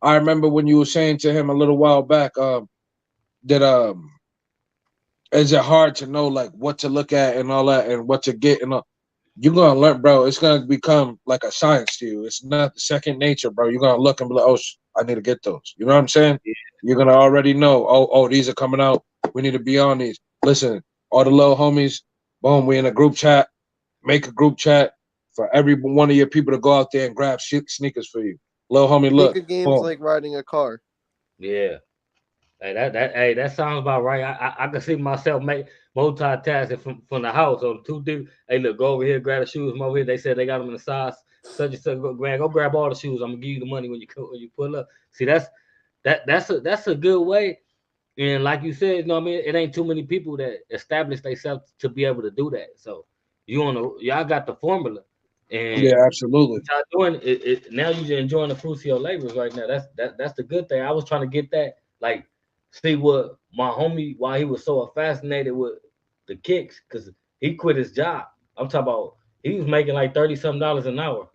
I remember when you were saying to him a little while back, that is it hard to know like what to look at and all that and what to get and all. You're gonna learn, bro. It's gonna become like a science to you. It's not second nature, bro. You're gonna look and be like, oh, I need to get those. You know what I'm saying? Yeah, You're gonna already know. Oh, these are coming out. We need to be on these. Listen, all the little homies. Boom, we in a group chat. Make a group chat for every one of your people to go out there and grab sneakers for you. Little homie, look. Sneaker games Boom. like riding a car. yeah. Hey, that sounds about right. I can see myself make multitasking from the house. So two dudes, hey, look, go over here, grab the shoes from over here. They said they got them in the size such and such. Go grab all the shoes. I'm gonna give you the money when you pull up. See, that's a good way. And like you said, you know what I mean? It ain't too many people that establish themselves to be able to do that. So y'all got the formula. And Yeah, absolutely. what y'all doing now you're enjoying the fruits of your labors right now. That's the good thing. I was trying to get that, like, see what my homie why he was so fascinated with the kicks, because he quit his job. I'm talking about he was making like 30 something dollars an hour.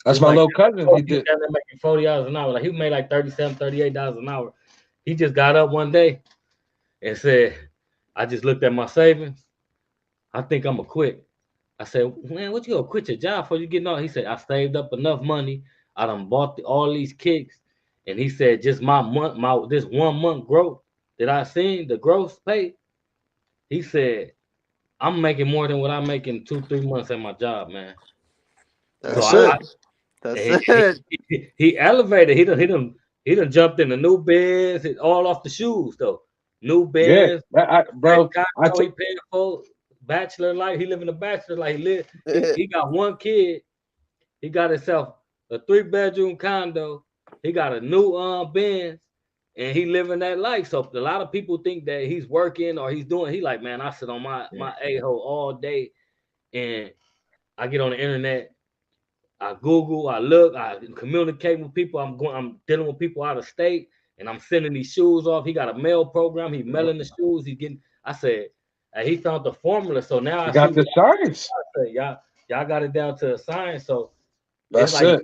That's Just my like little cousin. He he was did. down there making $40 an hour. Like he made like 37, $38 an hour. He just got up one day and said, I just looked at my savings. I think I'm gonna quit. I said, man, what you gonna quit your job for? You getting on? He said, I saved up enough money. I done bought all these kicks. And he said, just my this 1 month growth that I seen, the gross pay. He said, I'm making more than what I make in 2, 3 months at my job, man. So That's That's it. it. That's he, it. he elevated. He done jumped into new beds, all off the shoes though. New Yeah, beds, bro. condo he paying for, bachelor life. He living a bachelor life. He got one kid. He got himself a 3 bedroom condo. He got a new Benz, and he living that life. So a lot of people think that he's working or he's doing. He like, man, I sit on my a-hole all day, and I get on the internet. I Google, I look, I communicate with people. I'm dealing with people out of state, and I'm sending these shoes off. He got a mail program. He mailing the shoes. He getting. I said, he found the formula. So now You I see got the what science. I say. Y'all got it down to a science. So it's That's like it.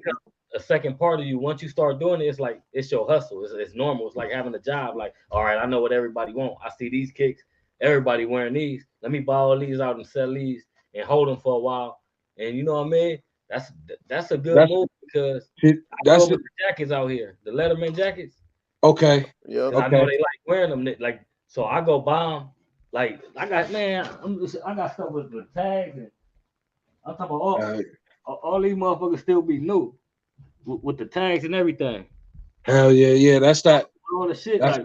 a second part of you. Once you start doing it, it's like it's your hustle. It's normal. It's like having a job. Like, all right, I know what everybody want. I see these kicks. Everybody wearing these. Let me buy all these out and sell these and hold them for a while. And you know what I mean? That's that's a good That's move because I grew that's up it. with the jackets out here, the Letterman jackets, Okay. Yep. because I know Okay. they like wearing them. Like, so I go buy them. Like I got man, I got stuff with tags, and I'm talking about Uh, all these motherfuckers still be new with the tags and everything. hell yeah, yeah. That's that. All the shit That's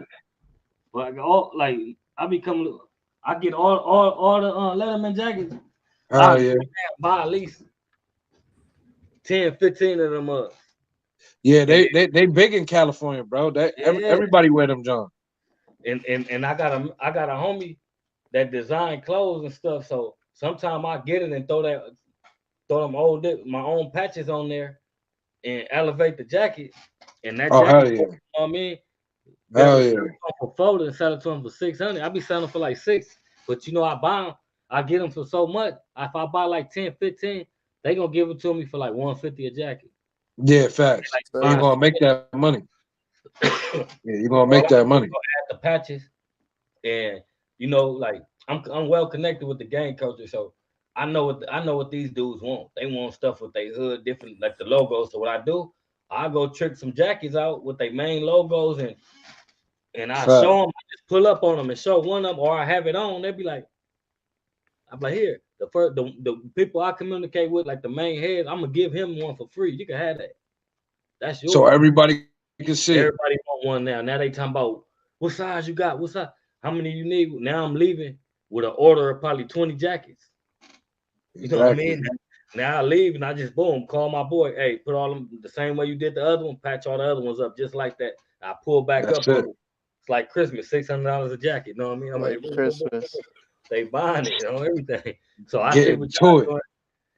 like all like I become I get all the Letterman jackets. hell I yeah. buy at least 10, 15 of them up. Yeah, And they big in California, bro. yeah, Everybody wear them, John. and I got a homie that design clothes and stuff. So sometimes I get it and throw them my own patches on there and elevate the jacket. And that Oh hell jacket, yeah. you know what I mean? Better Hell sell yeah. it for 40 and sell it to them for 600. I be selling for like 6. But I buy them, I get them for so much. If I buy like 10, 15, they gonna give it to me for like 150 a jacket. Yeah, facts. Like You're So, five, gonna make that money. 6. Yeah, you're gonna All I make that do is money. go add the patches, and like I'm well connected with the gang culture, so I know what these dudes want. They want stuff with their hood, different like the logos. So what I do, I go trick some jackets out with their main logos, and I show Fact. them. I just pull up on them and show one of them, or I have it on. They be like, I'm like, here, the people I communicate with, like the main head, I'm gonna give him one for free. You can have that. That's So yours. everybody can see. Everybody want one now. Now they talking about what size you got, what size, how many you need. Now I'm leaving with an order of probably 20 jackets. You know what I Exactly. mean? Now I leave and I just boom, call my boy. Hey, put all them the same way you did the other one, patch all the other ones up just like that. I pull back That's up it. on it. It's like Christmas, $600 a jacket. You know what I mean? I'm like, Like boom, boom, boom, boom, Christmas. boom. They buying it, everything. So I see Getting what y'all to it. doing.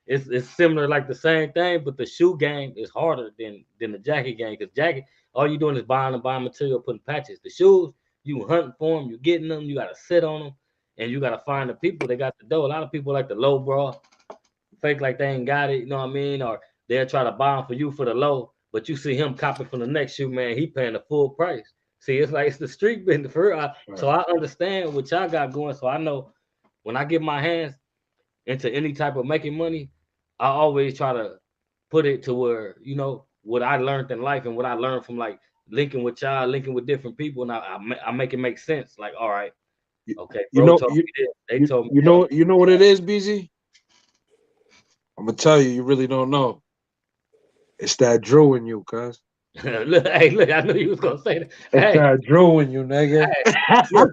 It's similar, like the same thing, but the shoe game is harder than the jacket game. Because jacket, all you doing is buying material, putting patches. The shoes, you hunting for them, you getting them, you gotta sit on them, and you gotta find the people that got the dough. A lot of people like the low bra, fake like they ain't got it, you know what I mean? Or they'll try to buy them for you for the low, but you see him copying from the next shoe, man, he paying the full price. See, it's like it's the street business for real. So Right. I understand what y'all got going. So I know when I get my hands into any type of making money, I always try to put it to where, what I learned in life and what I learned from like linking with y'all, linking with different people, and I make it make sense. Like, all right, You, okay, you bro know told you me this, they you told me you that. know you know what it is, BZ? I'm gonna tell you, you really don't know. It's that Drew in you, cuz. Look, hey, look, I knew you was gonna say that. It's Hey, that Drew in you, nigga. hey, look,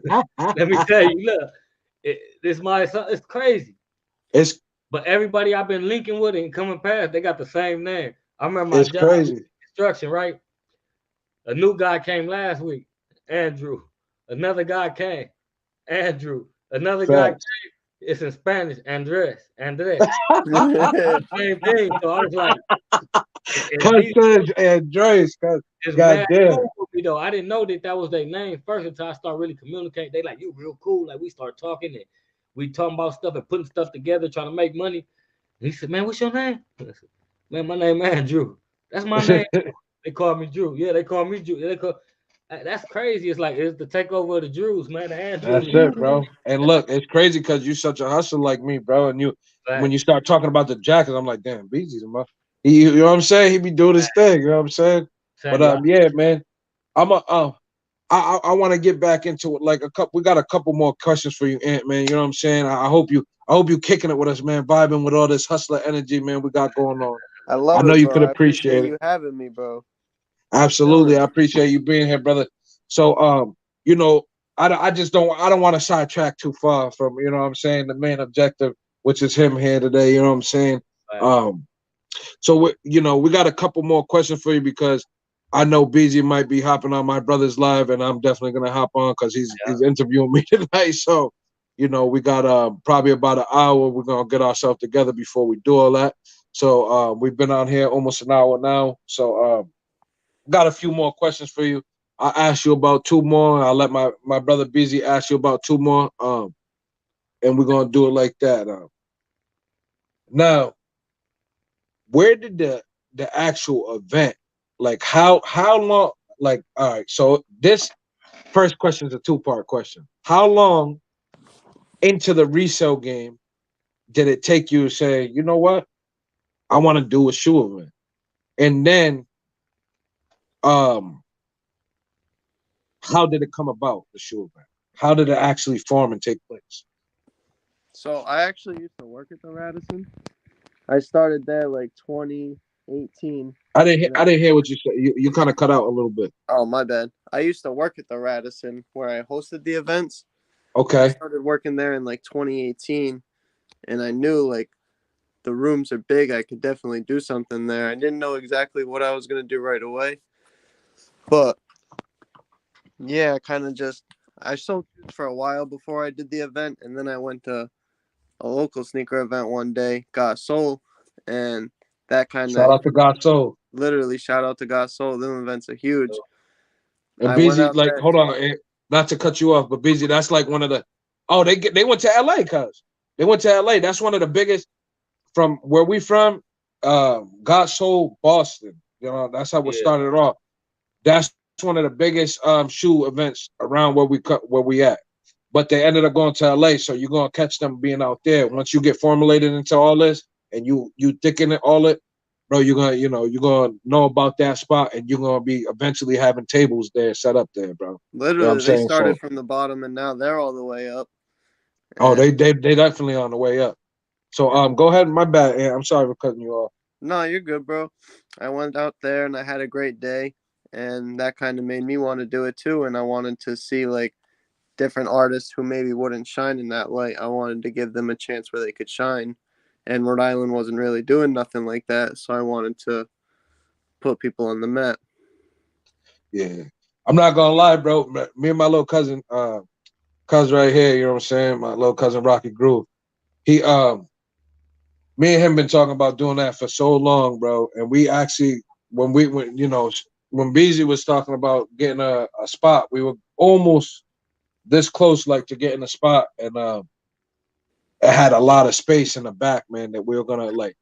let me tell you, look, it's crazy. it's But everybody I've been linking with and coming past, they got the same name. I remember my it's job crazy. construction, right? A new guy came last week, Andrew. Another guy came, Andrew. Another guy came. Facts. It's in Spanish, Andres. Same thing. So I was like, and Cuz these says Andres, cuz is mad goddamn. cool with me though. I didn't know that was their name first until I started really communicating. They like, you real cool. Like we start talking and we talking about stuff and putting stuff together, trying to make money. And he said, man, what's your name? I said, man, my name Andrew. That's my name. They call me Drew. Yeah, they call me Drew. Yeah, that's crazy. It's like it's the takeover of the Drews, man. The That's Andrews. it, bro. And look, it's crazy because you such a hustler like me, bro. And you, when you Facts. start talking about the jackets, I'm like, damn, BG's a He, you know what I'm saying? He be doing his thing. You know what I'm saying? But Tell you, yeah, man. I'm a I want to get back into it. Like a couple, we got a couple more questions for you, Ant, man. You know what I'm saying? I hope you kicking it with us, man. Vibing with all this hustler energy, man. We got going on. I I love know it, you bro. could I appreciate appreciate it. you having me, bro. I'm Absolutely, chilling. I appreciate you being here, brother. So, you know, I just I don't want to sidetrack too far from, you know what I'm saying, the main objective, which is him here today. You know what I'm saying? facts. Um, so we got a couple more questions for you because I know BZ might be hopping on my brother's live, and I'm definitely gonna hop on because he's interviewing me tonight. So, we got probably about an hour. We're gonna get ourselves together before we do all that. So we've been on here almost an hour now. So got a few more questions for you. I'll ask you about two more. I'll let my brother BZ ask you about two more. And we're gonna do it like that. Now, where did the actual event, like how long, like, all right, so this first question is a two-part question. How long into the resale game did it take you to say, you know what, I want to do a shoe event? And then um how did it come about, the shoe event? How did it actually form and take place? So I actually used to work at the Radisson. I started there like 2018. And I didn't hear what you said. You kind of cut out a little bit. oh, my bad. I used to work at the Radisson where I hosted the events. I Okay. started working there in like 2018, and I knew like the rooms are big. I could definitely do something there. I didn't know exactly what I was going to do right away, but yeah, kind of just I sold shoes for a while before I did the event, and then I went to a local sneaker event one day, G.A.S, and that kind Shout of out to God Soul. literally shout out to G.A.S. Them events are huge. And I went Busy, out like, there. hold on, not to cut you off, but Busy, that's like one of the. Oh, they went to LA, cuz they went to LA. That's one of the biggest from where we from. God Soul Boston. That's how it Yeah. started off. That's one of the biggest shoe events around where we at. But they ended up going to LA, so you're gonna catch them being out there. Once you get formulated into all this and you thicken it all it, bro, you're gonna know about that spot, and you're gonna be eventually having tables there set up there, bro. You know what I'm Literally, they saying? started So, from the bottom and now they're all the way up. oh, And they definitely on the way up. So go ahead. My bad. I'm sorry for cutting you off. no, you're good, bro. I went out there and I had a great day, and that kind of made me want to do it too. And I wanted to see like different artists who maybe wouldn't shine in that light. I wanted to give them a chance where they could shine, and Rhode Island wasn't really doing nothing like that. So I wanted to put people on the map. Yeah, I'm not gonna lie, bro. Me and my little cousin, Cuzz right here. You know what I'm saying? My little cousin Rocky Groove. He me and him been talking about doing that for so long, bro. And we actually, when you know, when Beezy was talking about getting a spot, we were almost this close, like to getting a spot, and it had a lot of space in the back, man. That we were gonna like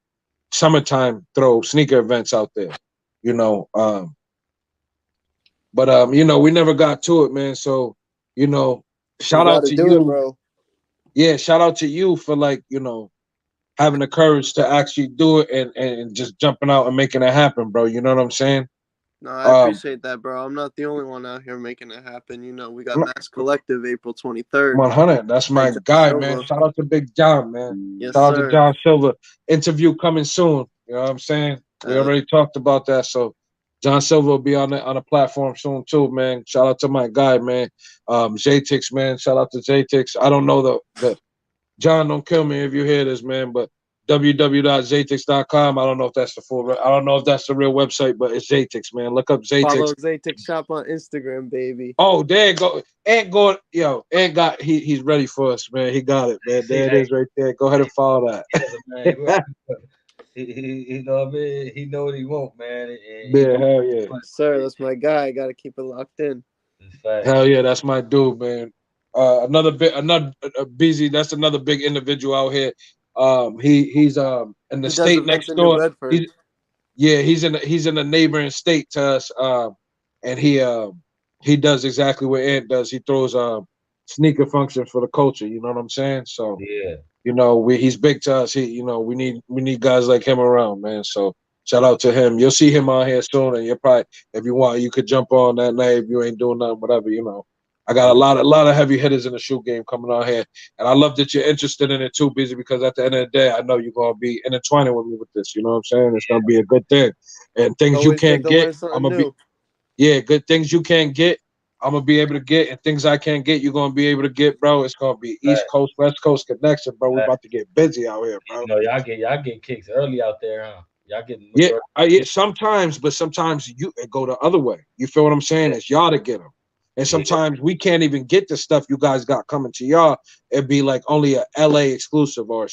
summertime throw sneaker events out there, you know. But you know, we never got to it, man. So, you know, You shout got out to to do it, you. bro. Yeah, shout out to you for like, you know, having the courage to actually do it and just jumping out and making it happen, bro. You know what I'm saying? No, I Um, appreciate that, bro. I'm not the only one out here making it happen. You know, we got Mass Collective April 23rd. 100. That's Big my John guy, man. Silva. Shout out to Big John, man. Yes, Shout out to sir. John Silver. Interview coming soon. You know what I'm saying? We already talked about that. So John Silver will be on the platform soon too, man. Shout out to my guy, man. J-Tix, man. Shout out to J-Tix. I don't know the John, don't kill me if you hear this, man, but www.zatix.com. I don't know if that's the full. I don't know if that's the real website, but it's Zatix, man. Look up Zatix. Follow Zatix Shop on Instagram, baby. Oh, there you go. Ant going, yo, Ant got he's ready for us, man. He got it, man. There it is right there. Go ahead and follow that. He know what I mean. He know what he want, man. And Yeah, hell yeah. Sir, that's my guy. I got to keep it locked in. Hell yeah, that's my dude, man. Another busy. That's another big individual out here. He's in the He does state events next in New door. Bedford. He's in a neighboring state to us. And he does exactly what Ant does. He throws sneaker functions for the culture. You know what I'm saying? So yeah, you know, he's big to us. We need guys like him around, man. So shout out to him. You'll see him on here soon, and you'll probably, if you want, you could jump on that night if you ain't doing nothing, whatever. You know, I got a lot of heavy hitters in the shoe game coming on here, and I love that you're interested in it too, Busy. Because at the end of the day, I know you're gonna be intertwining with me with this. You know what I'm saying? It's gonna be a good thing, and things you Always good can't to get, learn something I'm gonna be. new. Yeah, good things you can't get, I'm gonna be able to get, and things I can't get, you're gonna be able to get, bro. It's gonna be East Coast, West Coast connection, bro. We about to get busy out here, bro. you know, y'all get kicks early out there, huh? Y'all get Yeah, majority. yeah, sometimes, but sometimes you it go the other way. You feel what I'm saying? It's y'all to get them, and Yeah, sometimes we can't even get the stuff you guys got coming to y'all. It'd be like only a LA exclusive or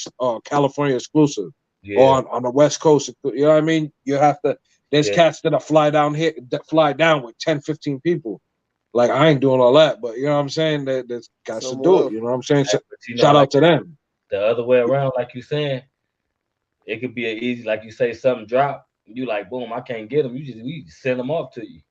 California exclusive, or yeah, on the West Coast. You know what I mean? You have to. There's yeah. cats that fly down here, that fly down with 10, 15 people. Like I ain't doing all that, but you know what I'm saying? There's got to Some do it. will. You know what I'm saying? But you know, Shout like out to them. the other way around, like you saying, it could be a easy, like you say, something drop. You like, boom, I can't get them. We just send them off to you.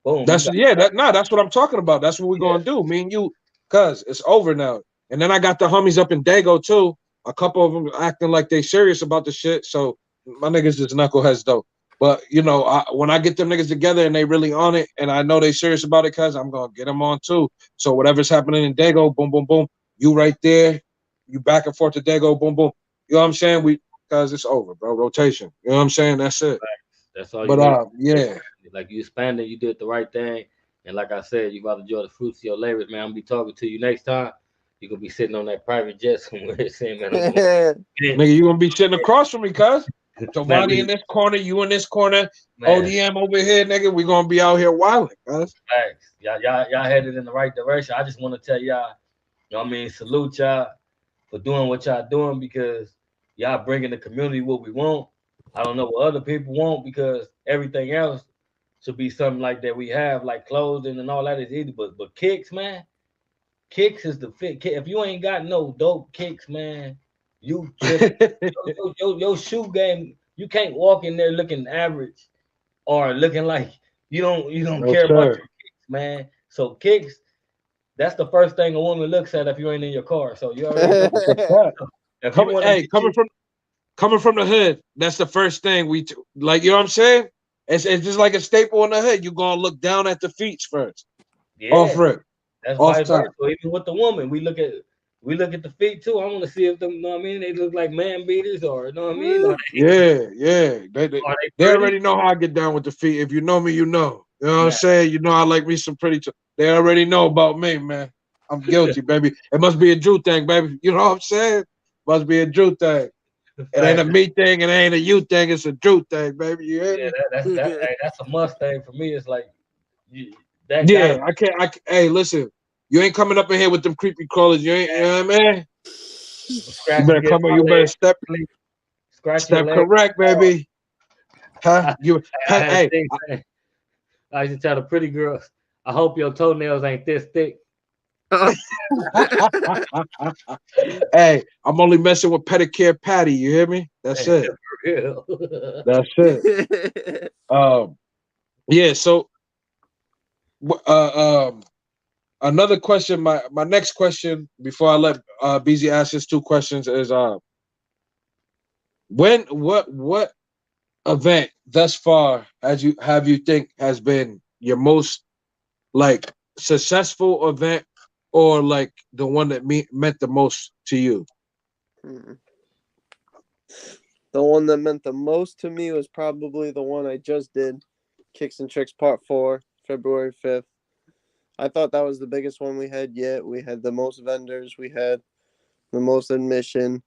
Boom, you That's got yeah, that's what I'm talking about. That's what we're yeah, gonna do. Me and you, cuz it's over now. And then I got the homies up in Dago too. A couple of them acting like they serious about the shit. So my niggas is knuckleheads though. But you know, when I get them niggas together and they really on it, and I know they serious about it, cuz I'm gonna get them on too. So whatever's happening in Dago, boom, boom, boom. You right there, you back and forth to Dago, boom, boom. You know what I'm saying? Cuz it's over, bro. Rotation. You know what I'm saying? That's it. that's all you But really yeah. like you expanded, you did the right thing. And like I said, you about to enjoy the fruits of your labors, man. I'm gonna be talking to you next time. You're gonna be sitting on that private jet somewhere saying, man, I'm going Nigga, you gonna be sitting across from me, cuz. man, Giovanni in this corner, you in this corner, man, ODM over here, nigga. We gonna be out here wilding, cuz. facts. Y'all headed in the right direction. I just want to tell y'all, you know what I mean, salute y'all for doing what y'all doing because y'all bringing the community what we want. I don't know what other people want because everything else should be something like that we have, like clothing and all that is easy. But kicks, man, kicks is the fit. If you ain't got no dope kicks, man, you tripping. Your shoe game, you can't walk in there looking average or looking like you don't No care about sir. your kicks, man. So kicks, that's the first thing a woman looks at if you ain't in your car. So you already know. That's a fact. If you want to Hey, get you, coming from the hood, that's the first thing like. You know what I'm saying? It's just like a staple in the hood. You gonna look down at the feet first, off yeah, rip, that's off vice versa. top. So even with the woman, we look at the feet too. I want to see if them, you know what I mean, they look like man beaters or you know what I mean, or Yeah, yeah. they They pretty. already know how I get down with the feet. If you know me, you know. You know what I'm Man, saying? You know I like me some pretty. They already know about me, man. I'm guilty, baby. It must be a Drew thing, baby. You know what I'm saying? Must be a Drew thing. It ain't a me thing. It ain't a you thing. It's a Drew thing, baby. You hear Yeah, me? hey, that's a Mustang for me. It's like you, that Yeah, gotta I can't. Hey, listen, you ain't coming up in here with them creepy crawlers. You ain't. You know what I mean? You scratch and better get come on. my You better leg, step scratch your step leg. correct, Oh, baby. Huh? You. I had a Hey. thing saying, I used to tell the pretty girls, I hope your toenails ain't this thick. Hey, I'm only messing with pedicure Patty. You hear me? That's Man, it. for real. That's it. Um. Yeah. So. Um. Another question. My next question before I let BZ ask his two questions is when what event thus far as you have you think has been your most like successful event or like the one that meant the most to you? Hmm. The one that meant the most to me was probably the one I just did, Kicks and Tricks Part 4, February 5th. I thought that was the biggest one we had yet. We had the most vendors, we had the most admission,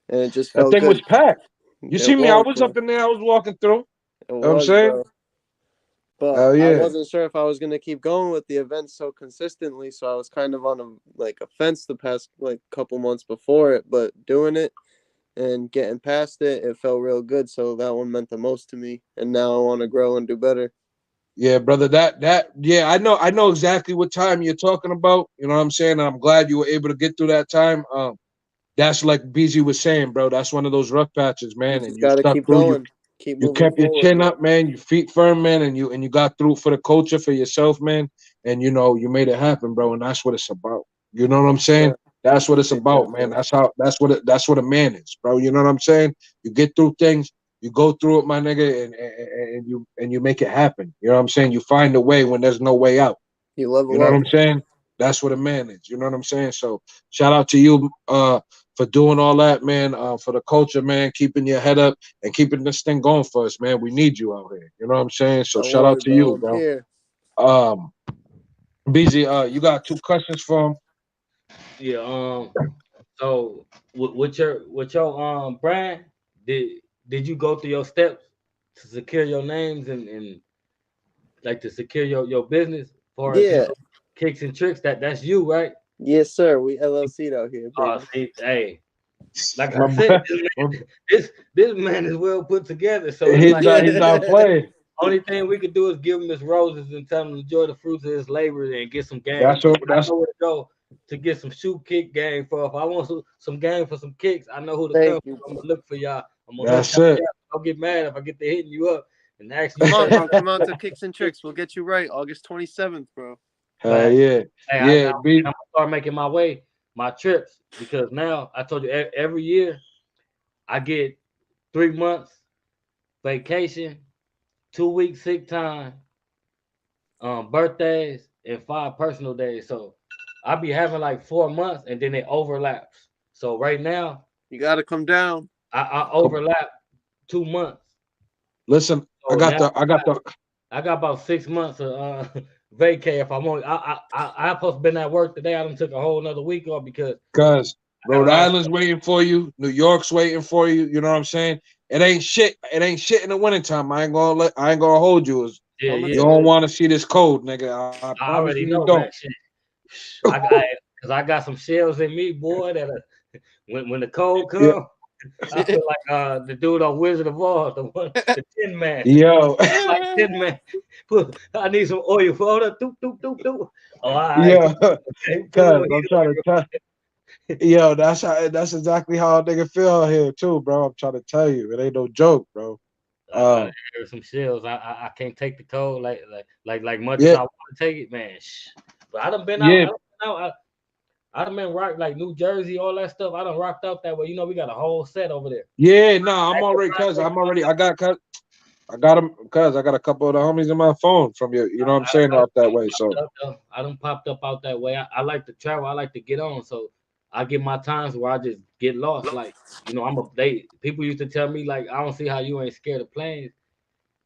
and it just That felt thing was good. packed. You see It me? I was, was bro. up in there. I was walking through. It You know what I'm was, saying? bro. But Hell I yeah. wasn't sure if I was gonna keep going with the events so consistently, so I was kind of on a fence the past like couple months before it. But doing it and getting past it, it felt real good. So that one meant the most to me, and now I want to grow and do better. Yeah, brother. That yeah, I know exactly what time you're talking about. You know what I'm saying? And I'm glad you were able to get through that time. That's like BZ was saying, bro. That's one of those rough patches, You man. And just you gotta stuck keep through. You going, keep you moving kept your forward, chin man. up, man. Your feet firm, man, and you got through for the culture, for yourself, man. And you made it happen, bro. And that's what it's about. You know what I'm saying? Sure. That's what it's Appreciate that, about, man. bro. That's what a man is, bro. You know what I'm saying? You get through things, you go through it, my nigga, and you make it happen. You know what I'm saying? You find a way when there's no way out. You You level know what up. I'm saying? That's what a man is. You know what I'm saying? So shout out to you for doing all that, man. For the culture, man, keeping your head up and keeping this thing going for us, man. We need you out here. You know what I'm saying? So Don't shout out worry, to bro. you, I'm bro. here. Um, BZ, you got two questions for him? Yeah. So with your brand, did did you go through your steps to secure your names and like to secure your business for as Yeah. kicks and tricks? That's you, right? Yes, sir. We LLC'd out here, Oh, baby. see, hey, like I My said, boy, this man is well put together. So it's he's like not he's not playing. only thing we could do is give him his roses and tell him to enjoy the fruits of his labor and get some game. That's what I that's know where to go to get some shoe kick game for. If I want some game for some kicks, I know who to come Thank for. you, I'm bro. gonna look for y'all. I'm gonna hunt that's y'all it. down. Don't get mad if I get to hitting you up and asking you Come on, questions. bro. Come on to Kicks and Tricks. We'll get you right. August 27th, bro. Hell Fact. yeah. Hey, Yeah, I'm B gonna start making my way, my trips because now I told you every year I get 3 months vacation, 2 weeks sick time, birthdays, and 5 personal days. So I be having like 4 months, and then it overlaps. So right now You gotta come down. I come overlap 2 months. listen, I So got now the I got about 6 months of vacay. If I'm on, I supposed to been at work today. I done took a whole another week off because Cuz I got a Rhode lot of Island's waiting for you. New York's waiting for you. You know what I'm saying? It ain't shit. It ain't shit in the wintertime. I ain't gonna hold you. yeah, I'ma You yeah. don't tell want to see this cold, nigga. I I promise already you, you know, don't. man. Shit. Cause I got some shells in me, boy. That when the cold Yeah, come, I feel like the dude on Wizard of Oz, the Tin Man. yo, Like Tin Man. I need some oil. Hold up, doop doop doop doop. Oh, all right. yo, Okay, put a cuz little heat I'm on trying to tell. Yo, that's exactly how a nigga feel out here too, bro. I'm trying to tell you, it ain't no joke, bro. I got Um, some shells. I can't take the cold like much as yeah, I want to take it, man. Shh. But I done been out. yeah, I done been out. I done been rock like New Jersey, all that stuff. I done rocked out that way. You know, we got a whole set over there. yeah. Nah, I I'm ain't gonna already, lie, cuz bro. I'm already. I got them, cuz I got a couple of the homies in my phone from you. You know what I'm saying I out that way. So I done popped up out that way. I like to travel. I like to get on. So I get my times where I just get lost. Like, people used to tell me like I don't see how you ain't scared of planes.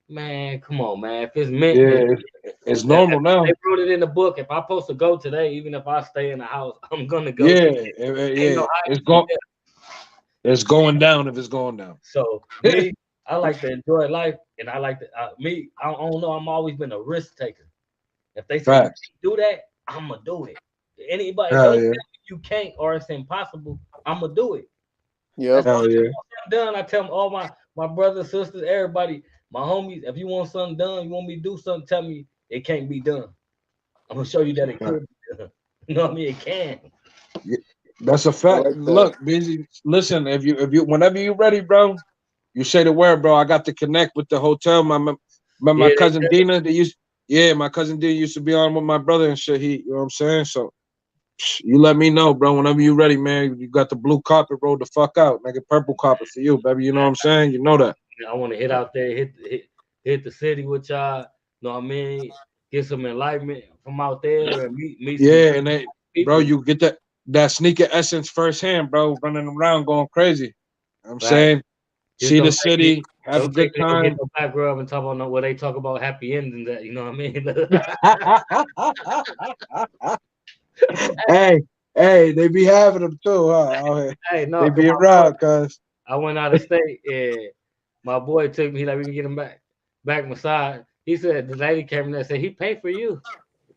Man, come on, man. If it's meant, yeah, it's it's if normal they now. wrote it in the book. If I'm supposed to go today, even if I stay in the house, I'm gonna go Yeah, today. Ain't no yeah. It's hiding from going. death. It's going down if it's going down. So me, I like to enjoy life, and I like to I don't know. I'm always been a risk taker. If they say you Facts. can't do that, I'ma do it. Anybody, if they Hell tell yeah. me you can't or it's impossible, I'ma do it. Yep. That's why Hell I yeah. want something done. I tell all my brothers, sisters, everybody, my homies, if you want something done, you want me to do something, tell me it can't be done. I'm gonna show you that it could be done. You know what I mean? It can. Yeah, that's a I fact. like that. Look, busy. Listen, if you whenever you ready, bro, you say the word, bro. I got to connect with the hotel. My Yeah, they cousin Dina, yeah, my cousin Dina used to be on with my brother and shit. You know what I'm saying? So you let me know, bro. Whenever you ready, man. You got the blue carpet, roll the fuck out. Make it purple carpet for you, baby. You know what I'm saying? You know that. I want to hit out there, hit the city with y'all. Know what I mean? Get some enlightenment from out there and meet some Yeah, and then, bro, people. you get that sneaker essence firsthand, bro. Running around, going crazy. You know what I'm Right? saying, Just see the city, have a don't good take me to get time. no back rub and talk about no where they talk about happy endings. That you know what I mean? hey, hey, they be having them too, huh? Out here. Hey, They no, cause be around, cuz. I went out of state and my boy took me. He like we can get him back massage. He said the lady came in there and said he paid for you.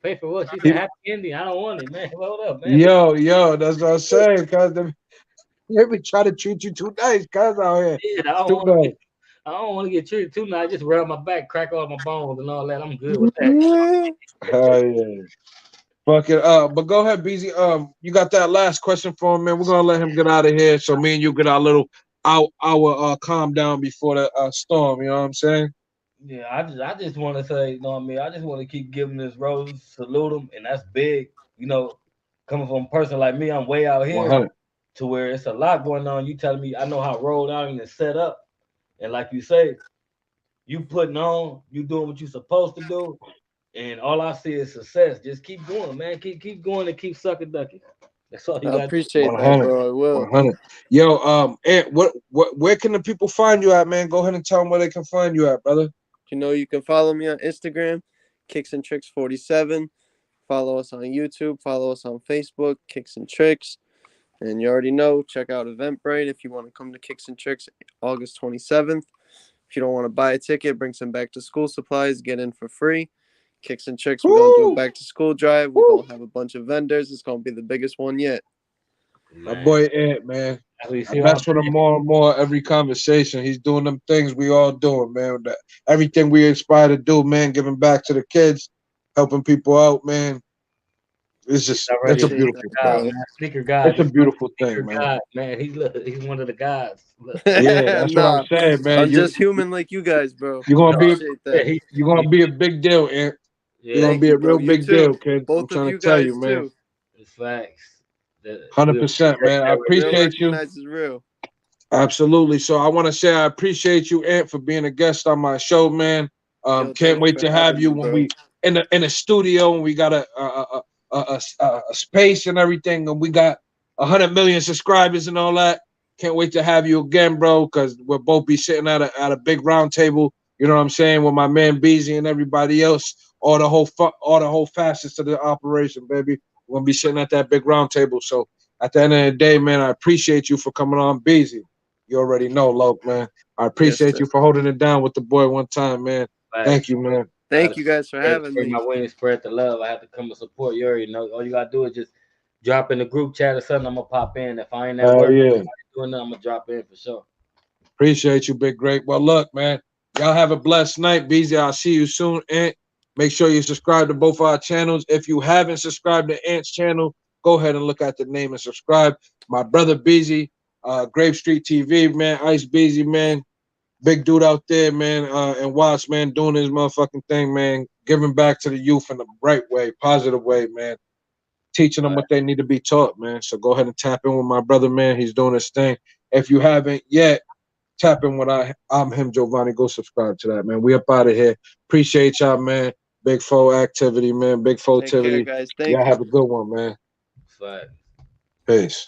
Pay for what? She said happy ending. I don't want it, man. Hold up, man. Yo, that's what I'm saying, cuz. They be trying to treat you too nice, cuz out here. Yeah, Too nice. I don't want to get treated too nice. Just rub my back, crack all my bones and all that. I'm good with that. Hell yeah. Fuck it up. But go ahead, BZ. You got that last question for him, man. We're gonna let him get out of here so me and you get our little our calm down before the storm, you know what I'm saying? Yeah, I just want to say, you know what I mean? I just want to keep giving this rose, salute them, and that's big. You know, coming from a person like me, I'm way out here 100. to where it's a lot going on. You telling me I know how Rhode Island is set up, and like you say, you putting on, you doing what you supposed to do, and all I see is success. Just keep going, man. Keep going and keep sucking ducking. That's all you I got to do. appreciate that, 100. bro. I will. 100. Yo, Ant, where can the people find you at, man? Go ahead and tell them where they can find you at, brother. You know, you can follow me on Instagram, Kicks and Tricks 47. Follow us on YouTube. Follow us on Facebook, Kicks and Tricks. And you already know, check out Eventbrite if you want to come to Kicks and Tricks August 27th. If you don't want to buy a ticket, bring some back to school supplies, get in for free. Kicks and Tricks, we're going to do a Woo! back to school drive. We're Woo! going to have a bunch of vendors. It's going to be the biggest one yet. My Man, boy Ant, man. that's what you I see what I'm mess with him more and more every conversation. He's doing them things we all doing, man. Everything we aspire to do, man, giving back to the kids, helping people out, man. He's It's a already a Appreciate sneaker that, beautiful guy, thing. bro. man. Sneaker guy, It's a just like beautiful thing, sneaker man. guy, man. He's one of the guys. Look, Yeah, that's what I'm Nah, saying, man. I'm just human like you guys, bro. You're no, gonna be Appreciate yeah, that. you're gonna be a big deal, Ant. You're yeah, gonna Thank be you, a bro. real You big too. deal, kid. I'm Both of trying to you tell guys, you, man. too. it's facts. We 100%, appreciate man. I that right Real appreciate you. recognizes real. Absolutely. So I want to say I appreciate you, Ant, for being a guest on my show, man. Yo, Can't thank you wait for to have having you me, when bro. we in a studio and we got a space and everything, and we got 100 million subscribers and all that. Can't wait to have you again, bro, because we'll both be sitting at a big round table. You know what I'm saying, with my man Beezy and everybody else, all the whole facets of the operation, baby. We're gonna be sitting at that big round table. So at the end of the day, man, I appreciate you for coming on, Beezy. You already know, Loke, man. I Yes, appreciate sir. you for holding it down with the boy one time, man. Thank facts. you, man. Thank you guys for having Spread me. my wings, spread the love. I have to come and support you. Already know. All you gotta do is just drop in the group chat or something. I'm gonna pop in. If I ain't at Hell work, yeah. doing nothing, I'm gonna drop in for sure. Appreciate you, Big Great. Well, look, man, y'all have a blessed night. Beezy, I'll see you soon. Ant, make sure you subscribe to both our channels. If you haven't subscribed to Ant's channel, go ahead and look at the name and subscribe. My brother Beezy, Grave Street TV, man, Ice Beezy, man, big dude out there, man, and Watts, man, doing his motherfucking thing, man, giving back to the youth in the right way, positive way, man, teaching them what they need to be taught, man. So go ahead and tap in with my brother, man. He's doing his thing. If you haven't yet, tap in with I'm him, Giovanni. Go subscribe to that, man. We up out of here. Appreciate y'all, man. Big foe activity, man. Big foe Take care, activity. guys. Y'all Thank you. have a good one, man. Facts. Peace.